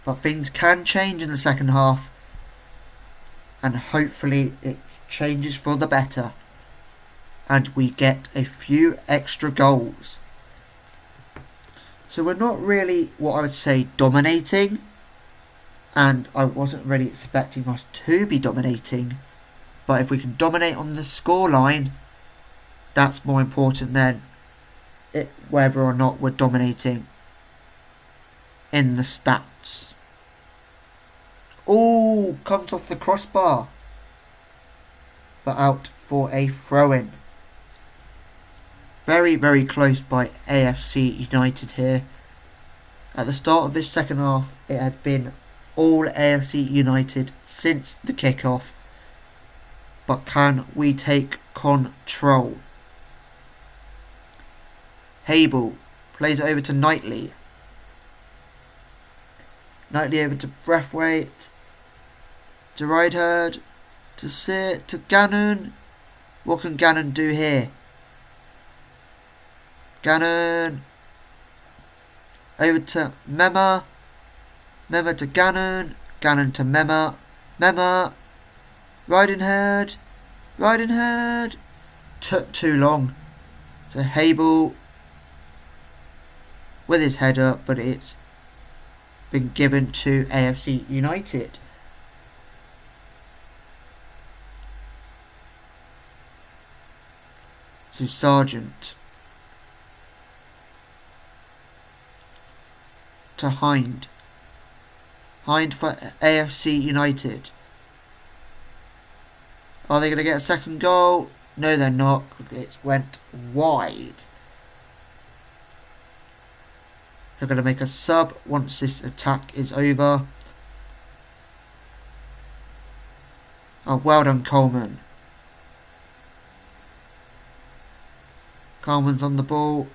But things can change in the second half, and hopefully it changes for the better and we get a few extra goals. So we're not really what I would say dominating, and I wasn't really expecting us to be dominating, but if we can dominate on the scoreline, that's more important than whether or not we're dominating in the stats. Oh, comes off the crossbar, but out for a throw-in. Very, very close by AFC United here. At the start of this second half, it had been all AFC United since the kickoff. But can we take control? Hable plays it over to Knightley. Knightley over to Breathwaite. To Rydherd. To Sear. To Gannon. What can Gannon do here? Gannon. Over to Mema. Mema to Gannon. Gannon to Mema. Mema. Rydherd. Rydherd. Took too long. So Hable with his header, but it's been given to AFC United. To Sargent. To Hind. Hind for AFC United. Are they going to get a second goal? No, they're not. It went wide. They're going to make a sub once this attack is over. Oh, well done, Coleman. Coleman's on the ball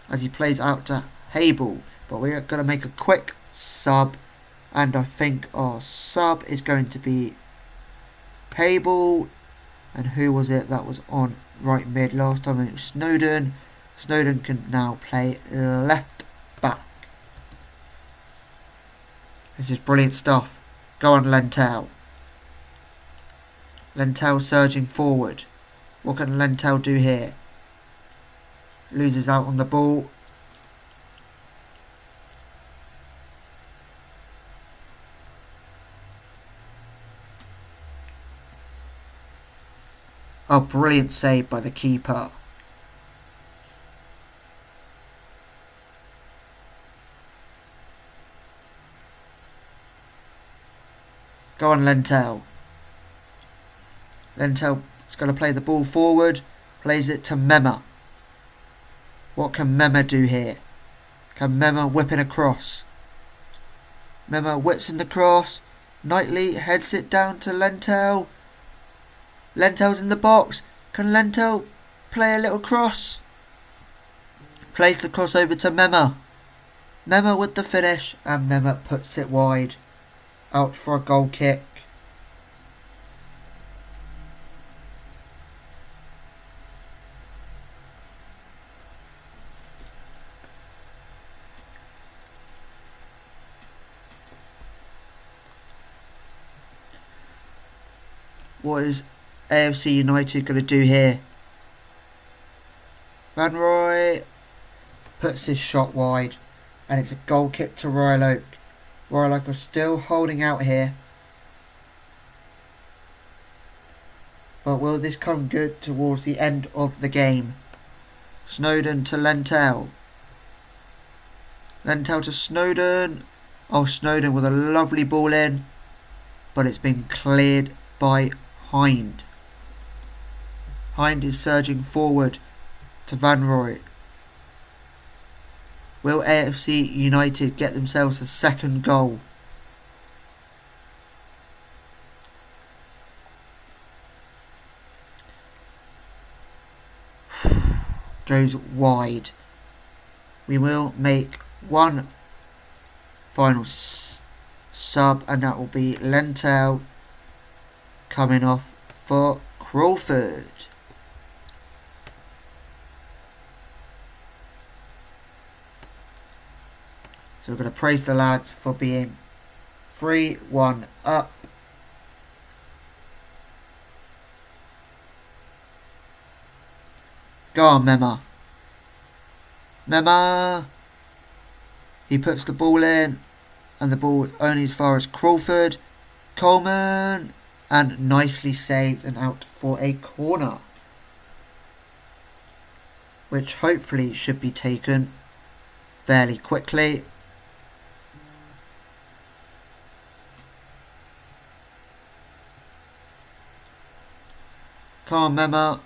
as he plays out to Hable. But we're going to make a quick sub. And I think our sub is going to be Hable. And who was it that was on right mid last time? It was Snowden. Snowden can now play left back. This is brilliant stuff. Go on, Lentel. Lentel surging forward. What can Lentel do here? Loses out on the ball. Oh, brilliant save by the keeper. Go on, Lentel. Lentel is going to play the ball forward. Plays it to Mema. What can Mema do here? Can Mema whip it across? Mema whips in the cross. Knightley heads it down to Lentel. Lentel's in the box. Can Lentel play a little cross? Plays the cross over to Mema. Mema with the finish, and Mema puts it wide. Out for a goal kick. What is AFC United going to do here? Van Roy puts his shot wide, and it's a goal kick to Royal Oak. Royal Oak are still holding out here. But will this come good towards the end of the game? Snowden to Lentel. Lentel to Snowden. Oh, Snowden with a lovely ball in. But it's been cleared by Hind. Hind is surging forward to Van Roy. Will AFC United get themselves a second goal? Goes wide. We will make one final sub, and that will be Lentel coming off for Crawford. So we're going to praise the lads for being 3-1 up. Go on, Mema. Mema! He puts the ball in, and the ball only as far as Crawford. Coleman! And nicely saved and out for a corner, which hopefully should be taken fairly quickly. Come on, Mema.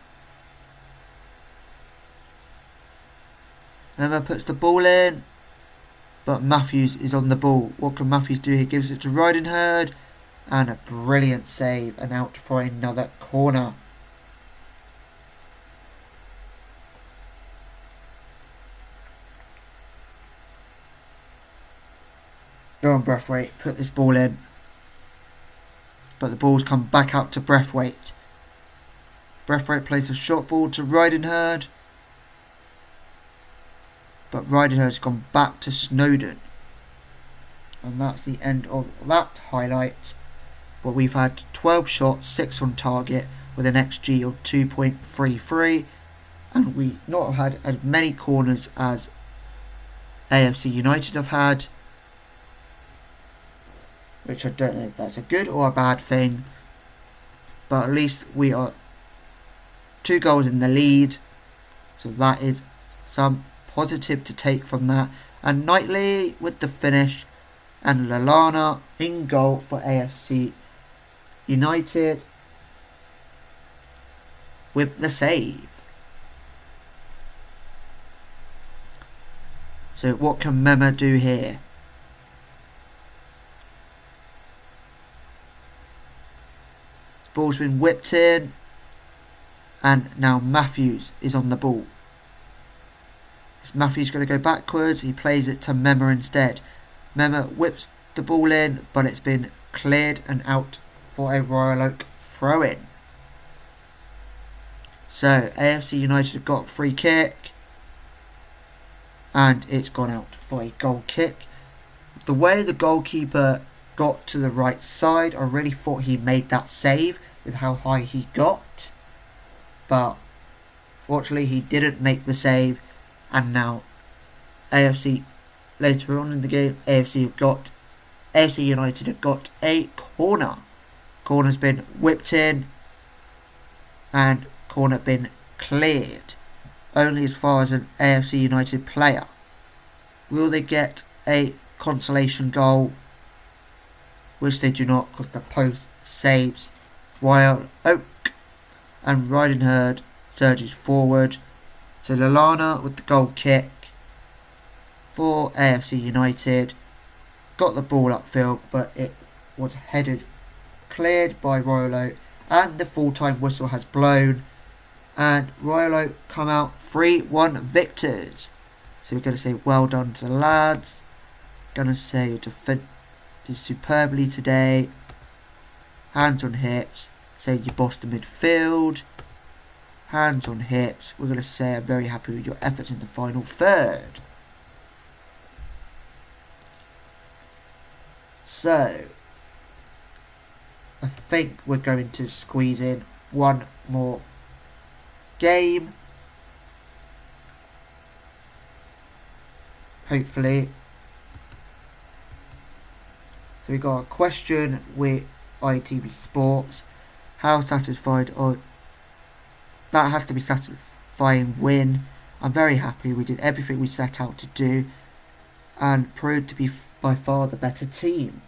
Mema puts the ball in, but Matthews is on the ball. What can Matthews do? He gives it to Ridenherd, and a brilliant save and out for another corner. Go on, Braithwaite, put this ball in. But the ball's come back out to Braithwaite. Braithwaite plays a short ball to Ridenherd, but Ridenherd's gone back to Snowden. And that's the end of that highlight. Well, we've had 12 shots, 6 on target, with an XG of 2.33, and we not had as many corners as AFC United have had, which I don't know if that's a good or a bad thing, but at least we are 2 goals in the lead, so that is some positive to take from that. And Knightley with the finish, and Lallana in goal for AFC United with the save. So what can Mema do here? Ball's been whipped in, and now Matthews is on the ball. Is Matthews going to go backwards? He plays it to Mema instead. Mema whips the ball in, but it's been cleared and out for a Royal Oak throw-in. So AFC United have got a free kick, and it's gone out for a goal kick. The way the goalkeeper got to the right side, I really thought he made that save with how high he got, but fortunately he didn't make the save. And now AFC, later on in the game, AFC United have got a corner. Corner's been whipped in, and corner been cleared only as far as an AFC United player. Will they get a consolation goal? Which they do not, because the post saves Royal Oak, and Ridenherd surges forward. So Lallana with the goal kick for AFC United. Got the ball upfield, but it was headed cleared by Royal Oak, and the full-time whistle has blown, and Royal Oak come out 3-1 victors. So we're going to say well done to the lads. Going to say you defended superbly today. Hands on hips. Say you bossed the midfield. Hands on hips. We're going to say I'm very happy with your efforts in the final third. So I think we're going to squeeze in one more game. Hopefully. So we got a question with ITV Sports. How satisfied are... That has to be satisfying win. I'm very happy we did everything we set out to do and proved to be by far the better team.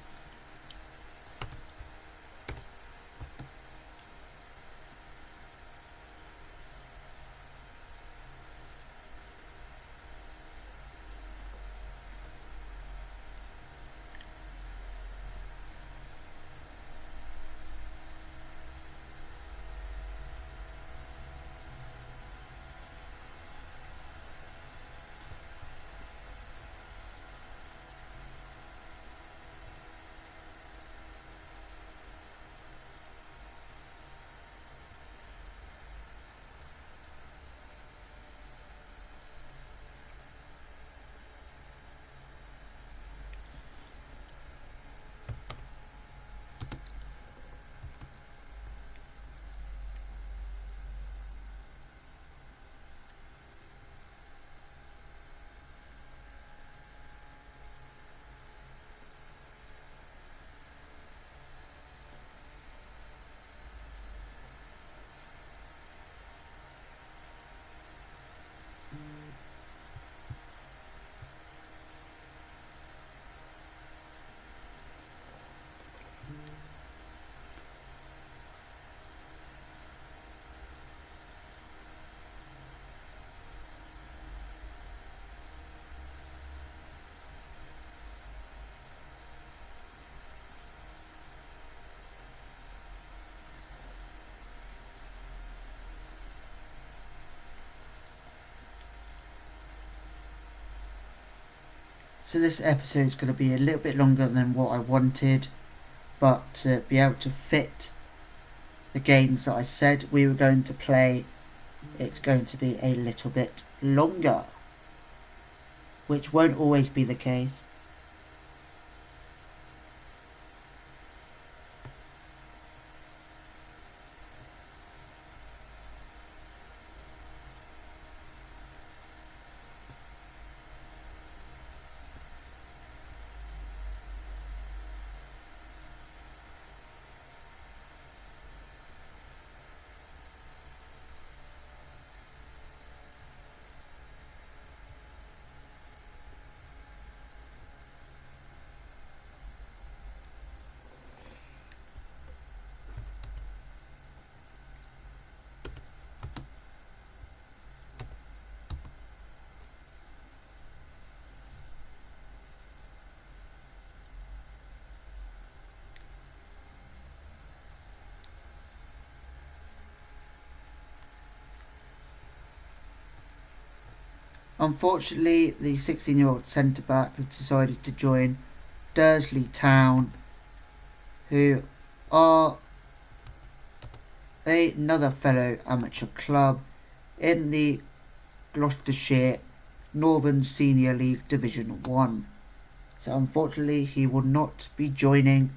So this episode is going to be a little bit longer than what I wanted, but to be able to fit the games that I said we were going to play, it's going to be a little bit longer, which won't always be the case. Unfortunately, the 16-year-old centre-back has decided to join Dursley Town, who are another fellow amateur club in the Gloucestershire Northern Senior League Division 1. So unfortunately, he will not be joining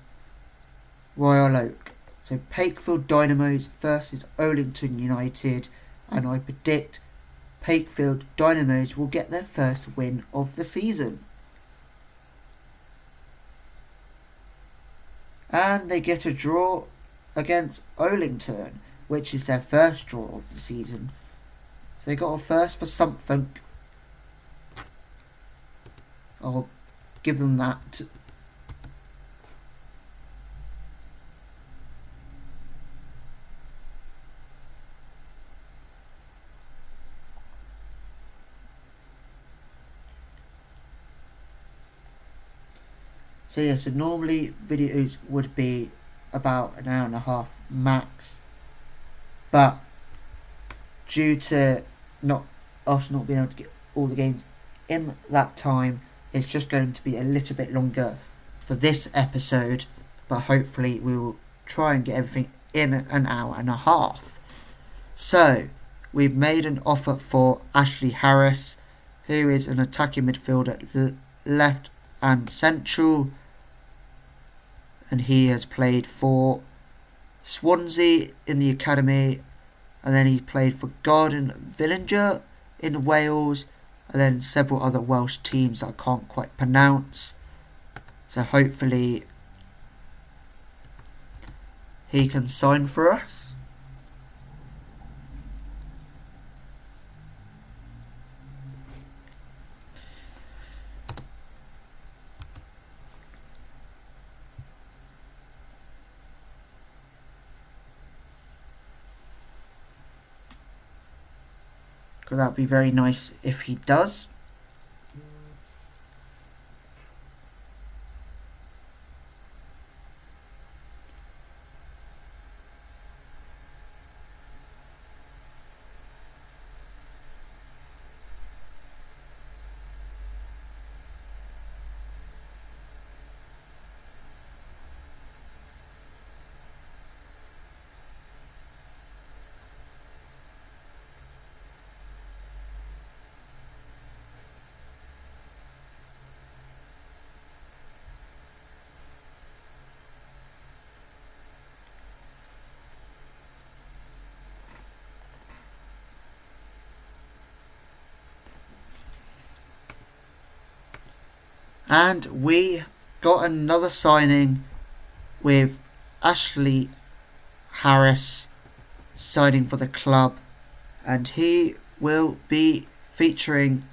Royal Oak. So Pakefield Dynamos versus Oldington United, and I predict Pakefield Dynamos will get their first win of the season. And they get a draw against Oldington, which is their first draw of the season. So they got a first for something. I'll give them that. So yeah, so normally videos would be about an hour and a half max, but due to us not being able to get all the games in that time, it's just going to be a little bit longer for this episode, but hopefully we will try and get everything in an hour and a half. So we've made an offer for Ashley Harris, who is an attacking midfielder left and central, and he has played for Swansea in the academy, and then he's played for Garden Villinger in Wales, and then several other Welsh teams that I can't quite pronounce. So hopefully he can sign for us. Because that would be very nice if he does. And we got another signing with Ashley Harris signing for the club, and he will be featuring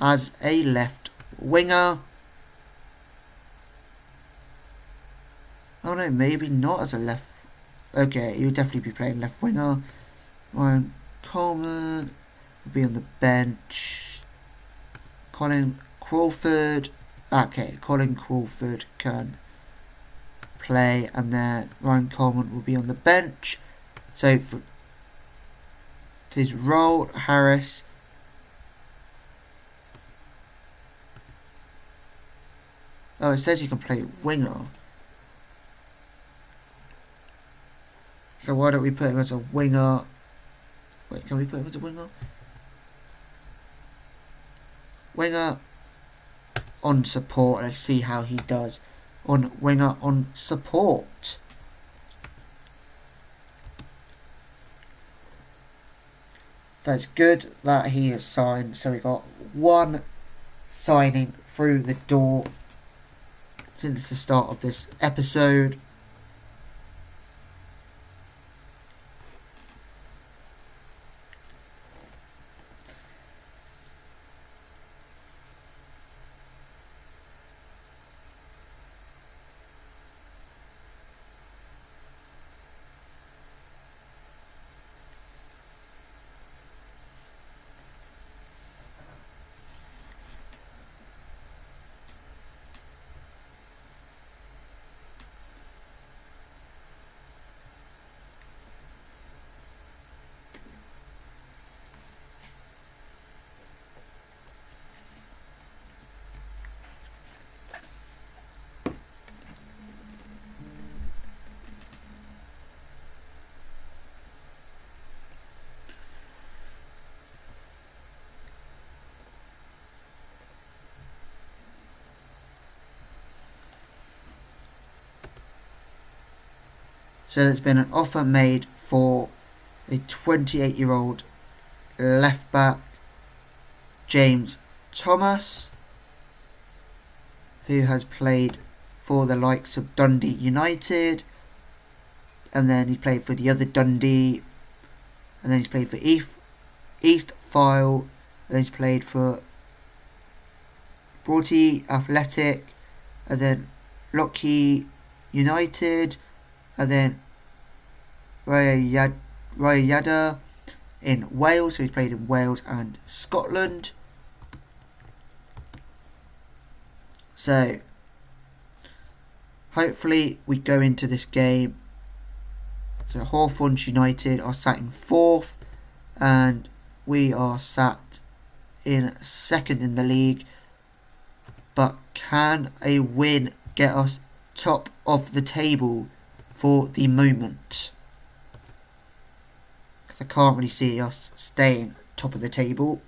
as a left winger. Oh no, maybe not as a left. Okay, he'll definitely be playing left winger. Ryan Coleman will be on the bench. Colin Crawford can play, and then Ryan Coleman will be on the bench. So for his role, Harris Oh, it says you can play winger. So why don't we put him as a winger? Wait, can we put him as a winger? Winger on support. Let's see how he does on winger on support. That's good that he is signed. So we got one signing through the door since the start of this episode. So there's been an offer made for a 28-year-old left back, James Thomas, who has played for the likes of Dundee United, and then he played for the other Dundee, and then he's played for East File, and then he's played for Broughty Athletic, and then Lockheed United, and then Rayada in Wales. So he's played in Wales and Scotland. So hopefully we go into this game. So Hawthorns United are sat in 4th and we are sat in 2nd in the league. But can a win get us top of the table for the moment? I can't really see us staying top of the table.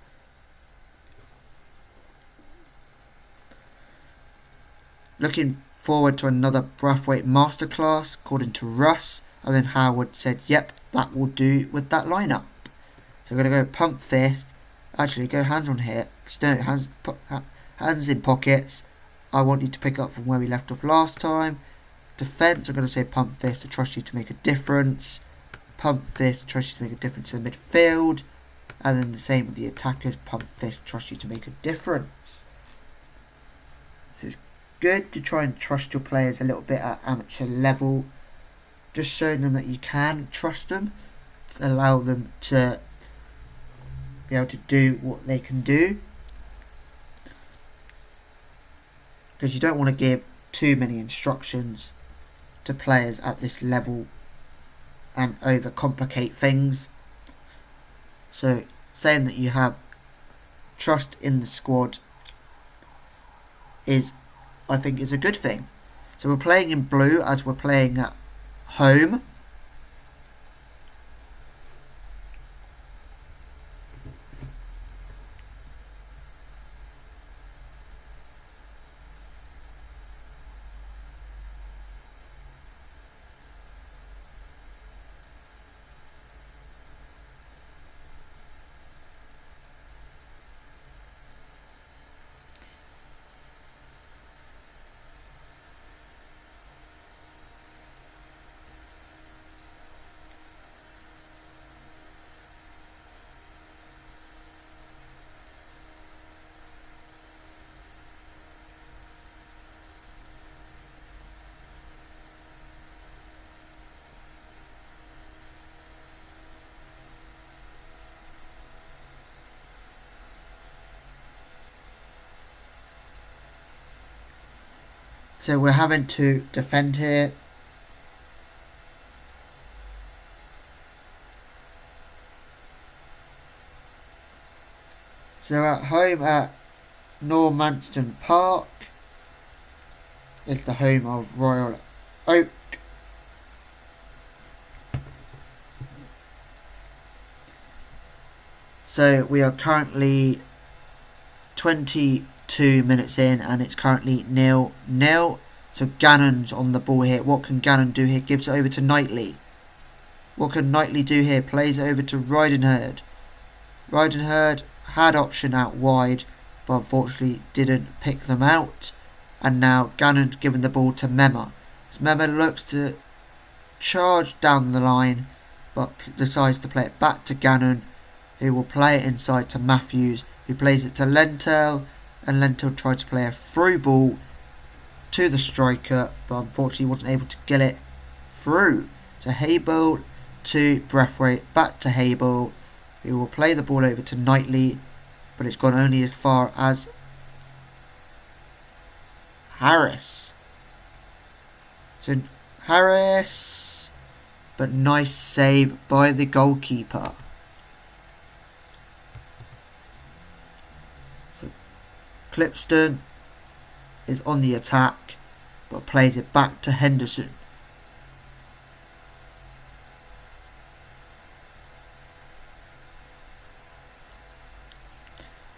Looking forward to another Brathwaite masterclass according to Russ, and then Howard said yep, that will do with that lineup. So we're going to go pump fist, actually go hands on hips, no, hands in pockets. I want you to pick up from where we left off last time. Defence, I'm going to say pump fist to trust you to make a difference. Pump fist, trust you to make a difference in the midfield. And then the same with the attackers, pump fist, trust you to make a difference. So it's good to try and trust your players a little bit at amateur level. Just showing them that you can trust them, to allow them to be able to do what they can do. Because you don't want to give too many instructions to players at this level and overcomplicate things. So saying that you have trust in the squad is, I think, is a good thing. So we're playing in blue as we're playing at home. So we're having to defend here. So at home at Normanstown Park, is the home of Royal Oak. So we are currently 22 minutes in and it's currently 0-0. So Gannon's on the ball here. What can Gannon do here? Gives it over to Knightley. What can Knightley do here? Plays it over to Ridenherd. Ridenherd had option out wide, but unfortunately didn't pick them out. And now Gannon's given the ball to Mema. As Mema looks to charge down the line, but decides to play it back to Gannon, who will play it inside to Matthews, who plays it to Lentel, and Lentel tried to play a through ball to the striker, but unfortunately wasn't able to get it through. To Habel, to Braithwaite, back to Habel, who will play the ball over to Knightley, but it's gone only as far as Harris. So Harris, but nice save by the goalkeeper. So Clipston is on the attack, but plays it back to Henderson.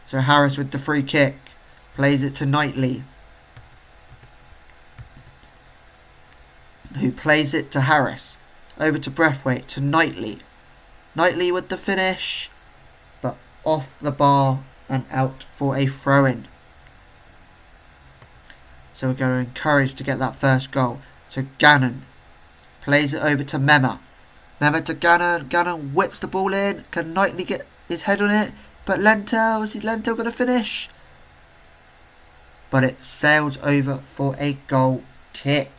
So Harris with the free kick, plays it to Knightley, who plays it to Harris, over to Braithwaite, to Knightley. Knightley with the finish, but off the bar and out for a throw-in. So we're going to encourage to get that first goal. So Gannon plays it over to Mema. Mema to Gannon. Gannon whips the ball in. Can Knightley get his head on it? But Lentel, is Lentel going to finish? But it sails over for a goal kick.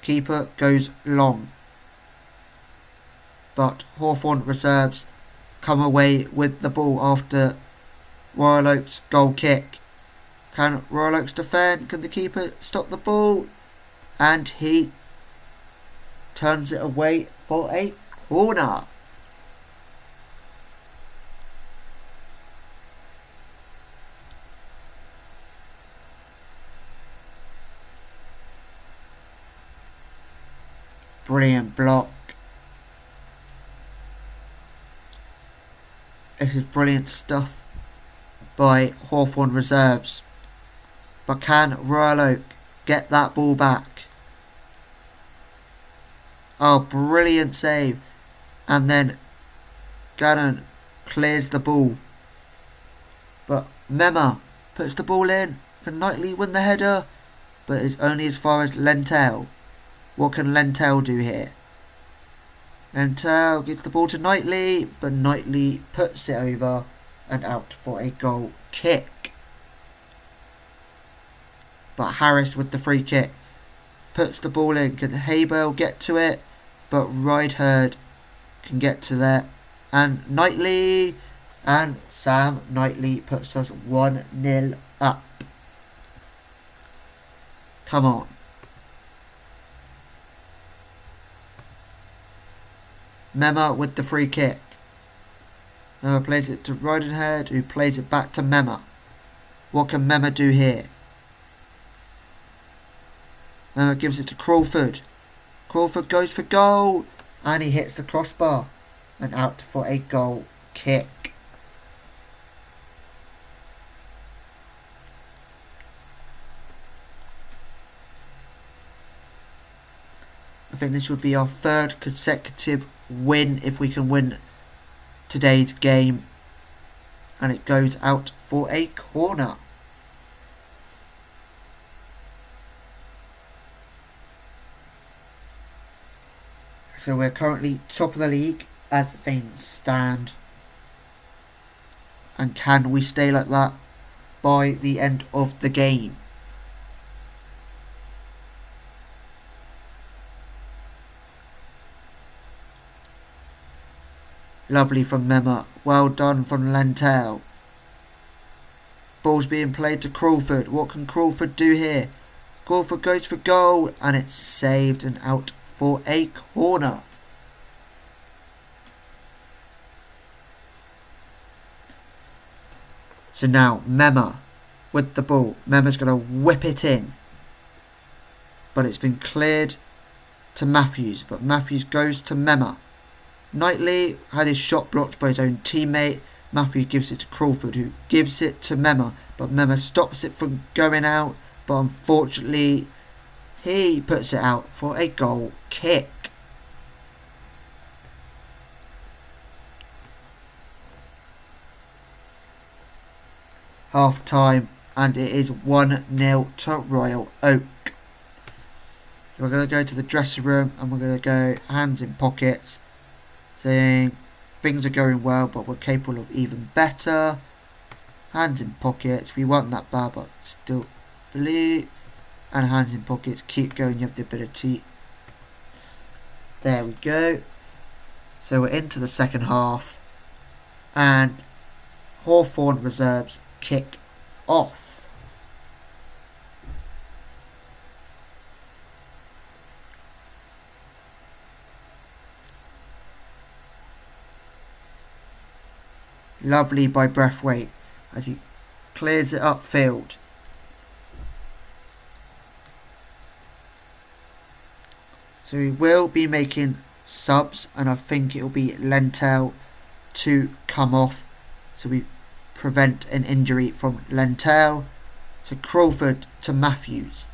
Keeper goes long. But Hawthorn reserves come away with the ball after Royal Oak's goal kick. Can Royal Oaks defend? Can the keeper stop the ball? And he turns it away for a corner. Brilliant block. This is brilliant stuff by Hawthorn reserves. But can Royal Oak get that ball back? Oh, brilliant save. And then Gannon clears the ball. But Mema puts the ball in. Can Knightley win the header? But it's only as far as Lentel. What can Lentel do here? Lentel gives the ball to Knightley, but Knightley puts it over and out for a goal kick. But Harris with the free kick puts the ball in. Can Habel get to it? But Ridenherd can get to there. And Knightley, and Sam Knightley puts us 1-0 up. Come on. Mema with the free kick. Mema plays it to Ridenherd, who plays it back to Mema. What can Mema do here? Mema gives it to Crawford. Crawford goes for goal. And he hits the crossbar. And out for a goal kick. I think this would be our third consecutive win if we can win today's game. And it goes out for a corner. So we're currently top of the league as things stand. And can we stay like that by the end of the game? Lovely from Mema. Well done from Lentel. Ball's being played to Crawford. What can Crawford do here? Crawford goes for goal and it's saved and out for a corner. So now Mema with the ball. Mema's going to whip it in. But it's been cleared to Matthews. But Matthews goes to Mema. Knightley had his shot blocked by his own teammate. Matthews gives it to Crawford, who gives it to Mema. But Mema stops it from going out. But unfortunately, he puts it out for a goal kick. Half time, and it is 1-0 to Royal Oak. We're going to go to the dressing room and we're going to go hands in pockets, saying things are going well but we're capable of even better. Hands in pockets, we weren't that bad but still believe. And hands in pockets, keep going, you have the ability. There we go. So we're into the second half and Hawthorn reserves kick off. Lovely by Breathwaite as he clears it upfield. So we will be making subs, and I think it will be Lentel to come off so we prevent an injury from Lentel. So Crawford to Matthews.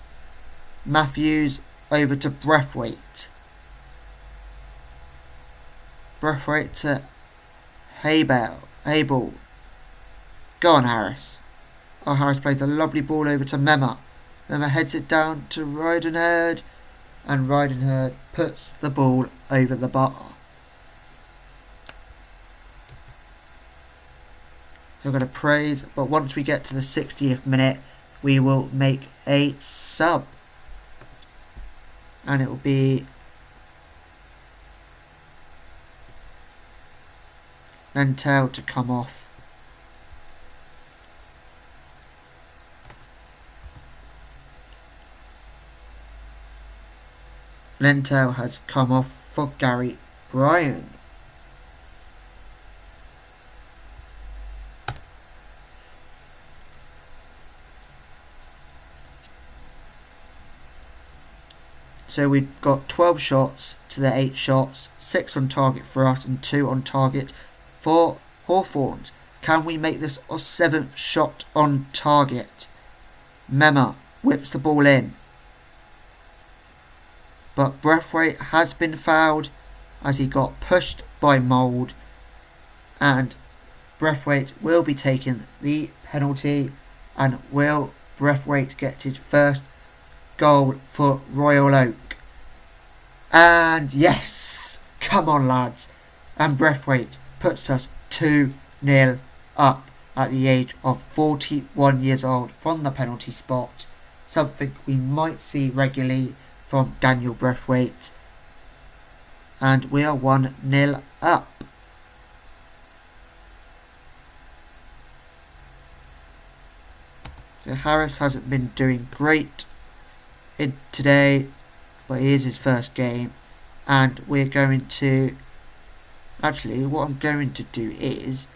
Matthews over to Breathwaite. Breathwaite to Abel. Go on, Harris. Oh, Harris plays a lovely ball over to Mema. Mema heads it down to Ridenherd, and Ridenherd puts the ball over the bar. So I'm going to praise, but once we get to the 60th minute, we will make a sub. And it will be Lentel to come off. Lentel has come off for Gary Bryan. So we've got 12 shots to the 8 shots, 6 on target for us and 2 on target for Hawthorns. Can we make this a 7th shot on target? Mema whips the ball in. But Breathwaite has been fouled as he got pushed by Mould. And Breathwaite will be taking the penalty. And will Breathwaite get his first goal for Royal Oak? And yes! Come on, lads. And Breathwaite puts us 2-0 up at the age of 41 years old from the penalty spot. Something we might see regularly from Daniel Breathwaite. And we are 1-0 up. So Harris hasn't been doing great today, but it is his first game. And we're going to... Actually, what I'm going to do is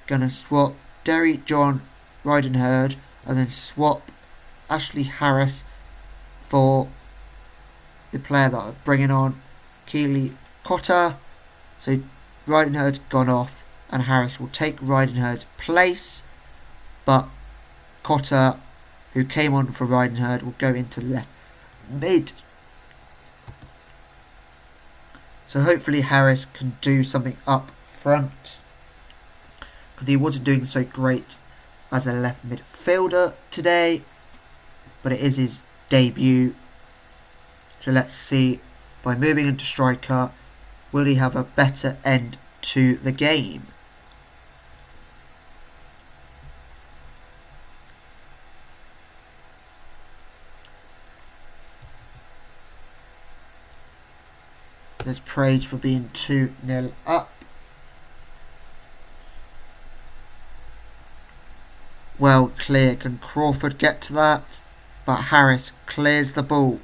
going to swap Derry John Ridenherd and then swap Ashley Harris for the player that I'm bringing on, Keely Cotter. So Ridenherd's gone off and Harris will take Ridenherd's place, but Cotter, who came on for Ridenherd, will go into left mid. So hopefully Harris can do something up front, because he wasn't doing so great as a left midfielder today, but it is his debut. So let's see, by moving into striker, will he have a better end to the game? There's praise for being 2-0 up. Well clear, can Crawford get to that? But Harris clears the ball.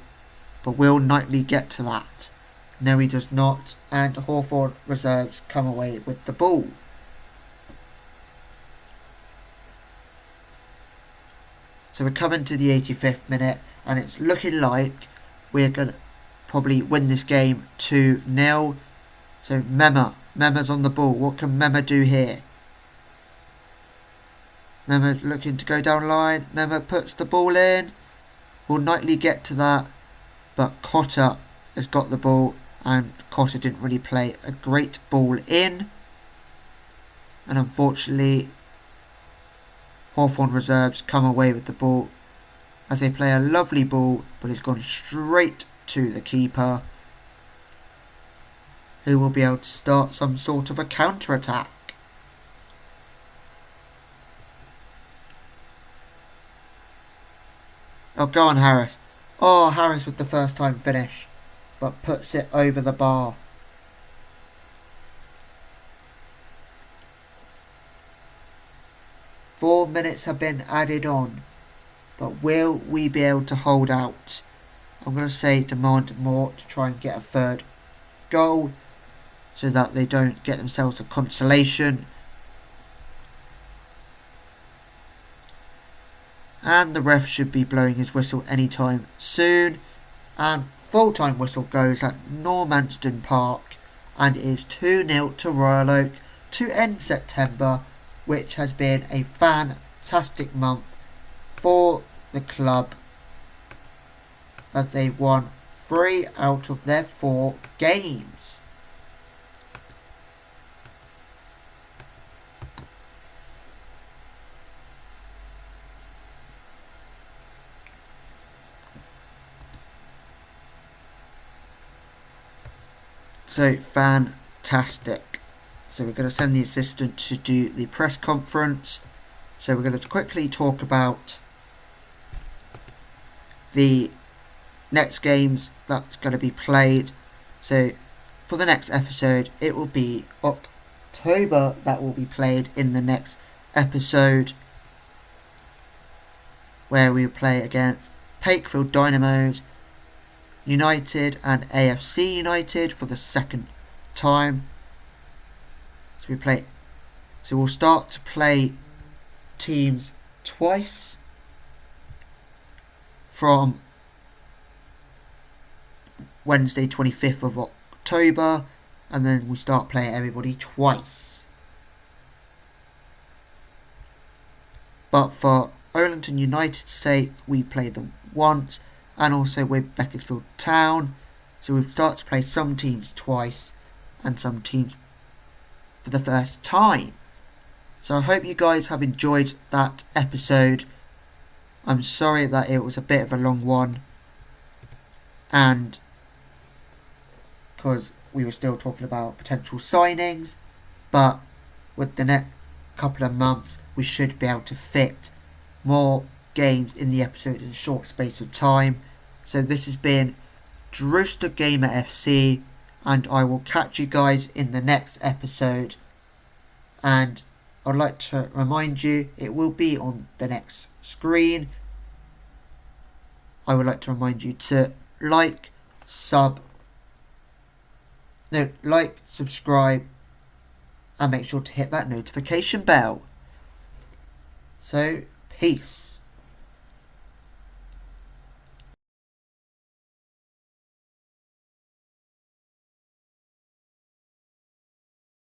But will Knightley get to that? No, he does not. And Hawthorn reserves come away with the ball. So we're coming to the 85th minute, and it's looking like we're going to probably win this game 2-0. So Mema's on the ball. What can Mema do here? Mema looking to go down line. Mema puts the ball in. Will Knightley get to that? But Cotter has got the ball, and Cotter didn't really play a great ball in. And unfortunately, Hawthorn reserves come away with the ball as they play a lovely ball, but it's gone straight to the keeper, who will be able to start some sort of a counter-attack. Oh, go on, Harris. Oh, Harris with the first time finish, but puts it over the bar. Four minutes have been added on, but will we be able to hold out? I'm going to say demand more to try and get a third goal so that they don't get themselves a consolation. And the ref should be blowing his whistle anytime soon. And full-time whistle goes at Normanston Park, and it is 2-0 to Royal Oak to end September, which has been a fantastic month for the club as they won 3 out of their 4 games. So fantastic. So we're going to send the assistant to do the press conference. So we're going to quickly talk about the next games that's going to be played. So for the next episode, it will be October that will be played in the next episode, where we play against Pakefield Dynamos, United and AFC United for the second time. So we'll start to play teams twice from Wednesday 25th of October, and then we start playing everybody twice. But for Olenton United's sake, we play them once, and also with Beaconsfield Town. So we start to play some teams twice and some teams for the first time. So I hope you guys have enjoyed that episode. I'm sorry that it was a bit of a long one, and because we were still talking about potential signings, but with the next couple of months we should be able to fit more games in the episode in a short space of time. So this has been Drewster Gamer FC, and I will catch you guys in the next episode. And I'd like to remind you, it will be on the next screen. I would like to remind you to like, subscribe, and make sure to hit that notification bell. So, peace.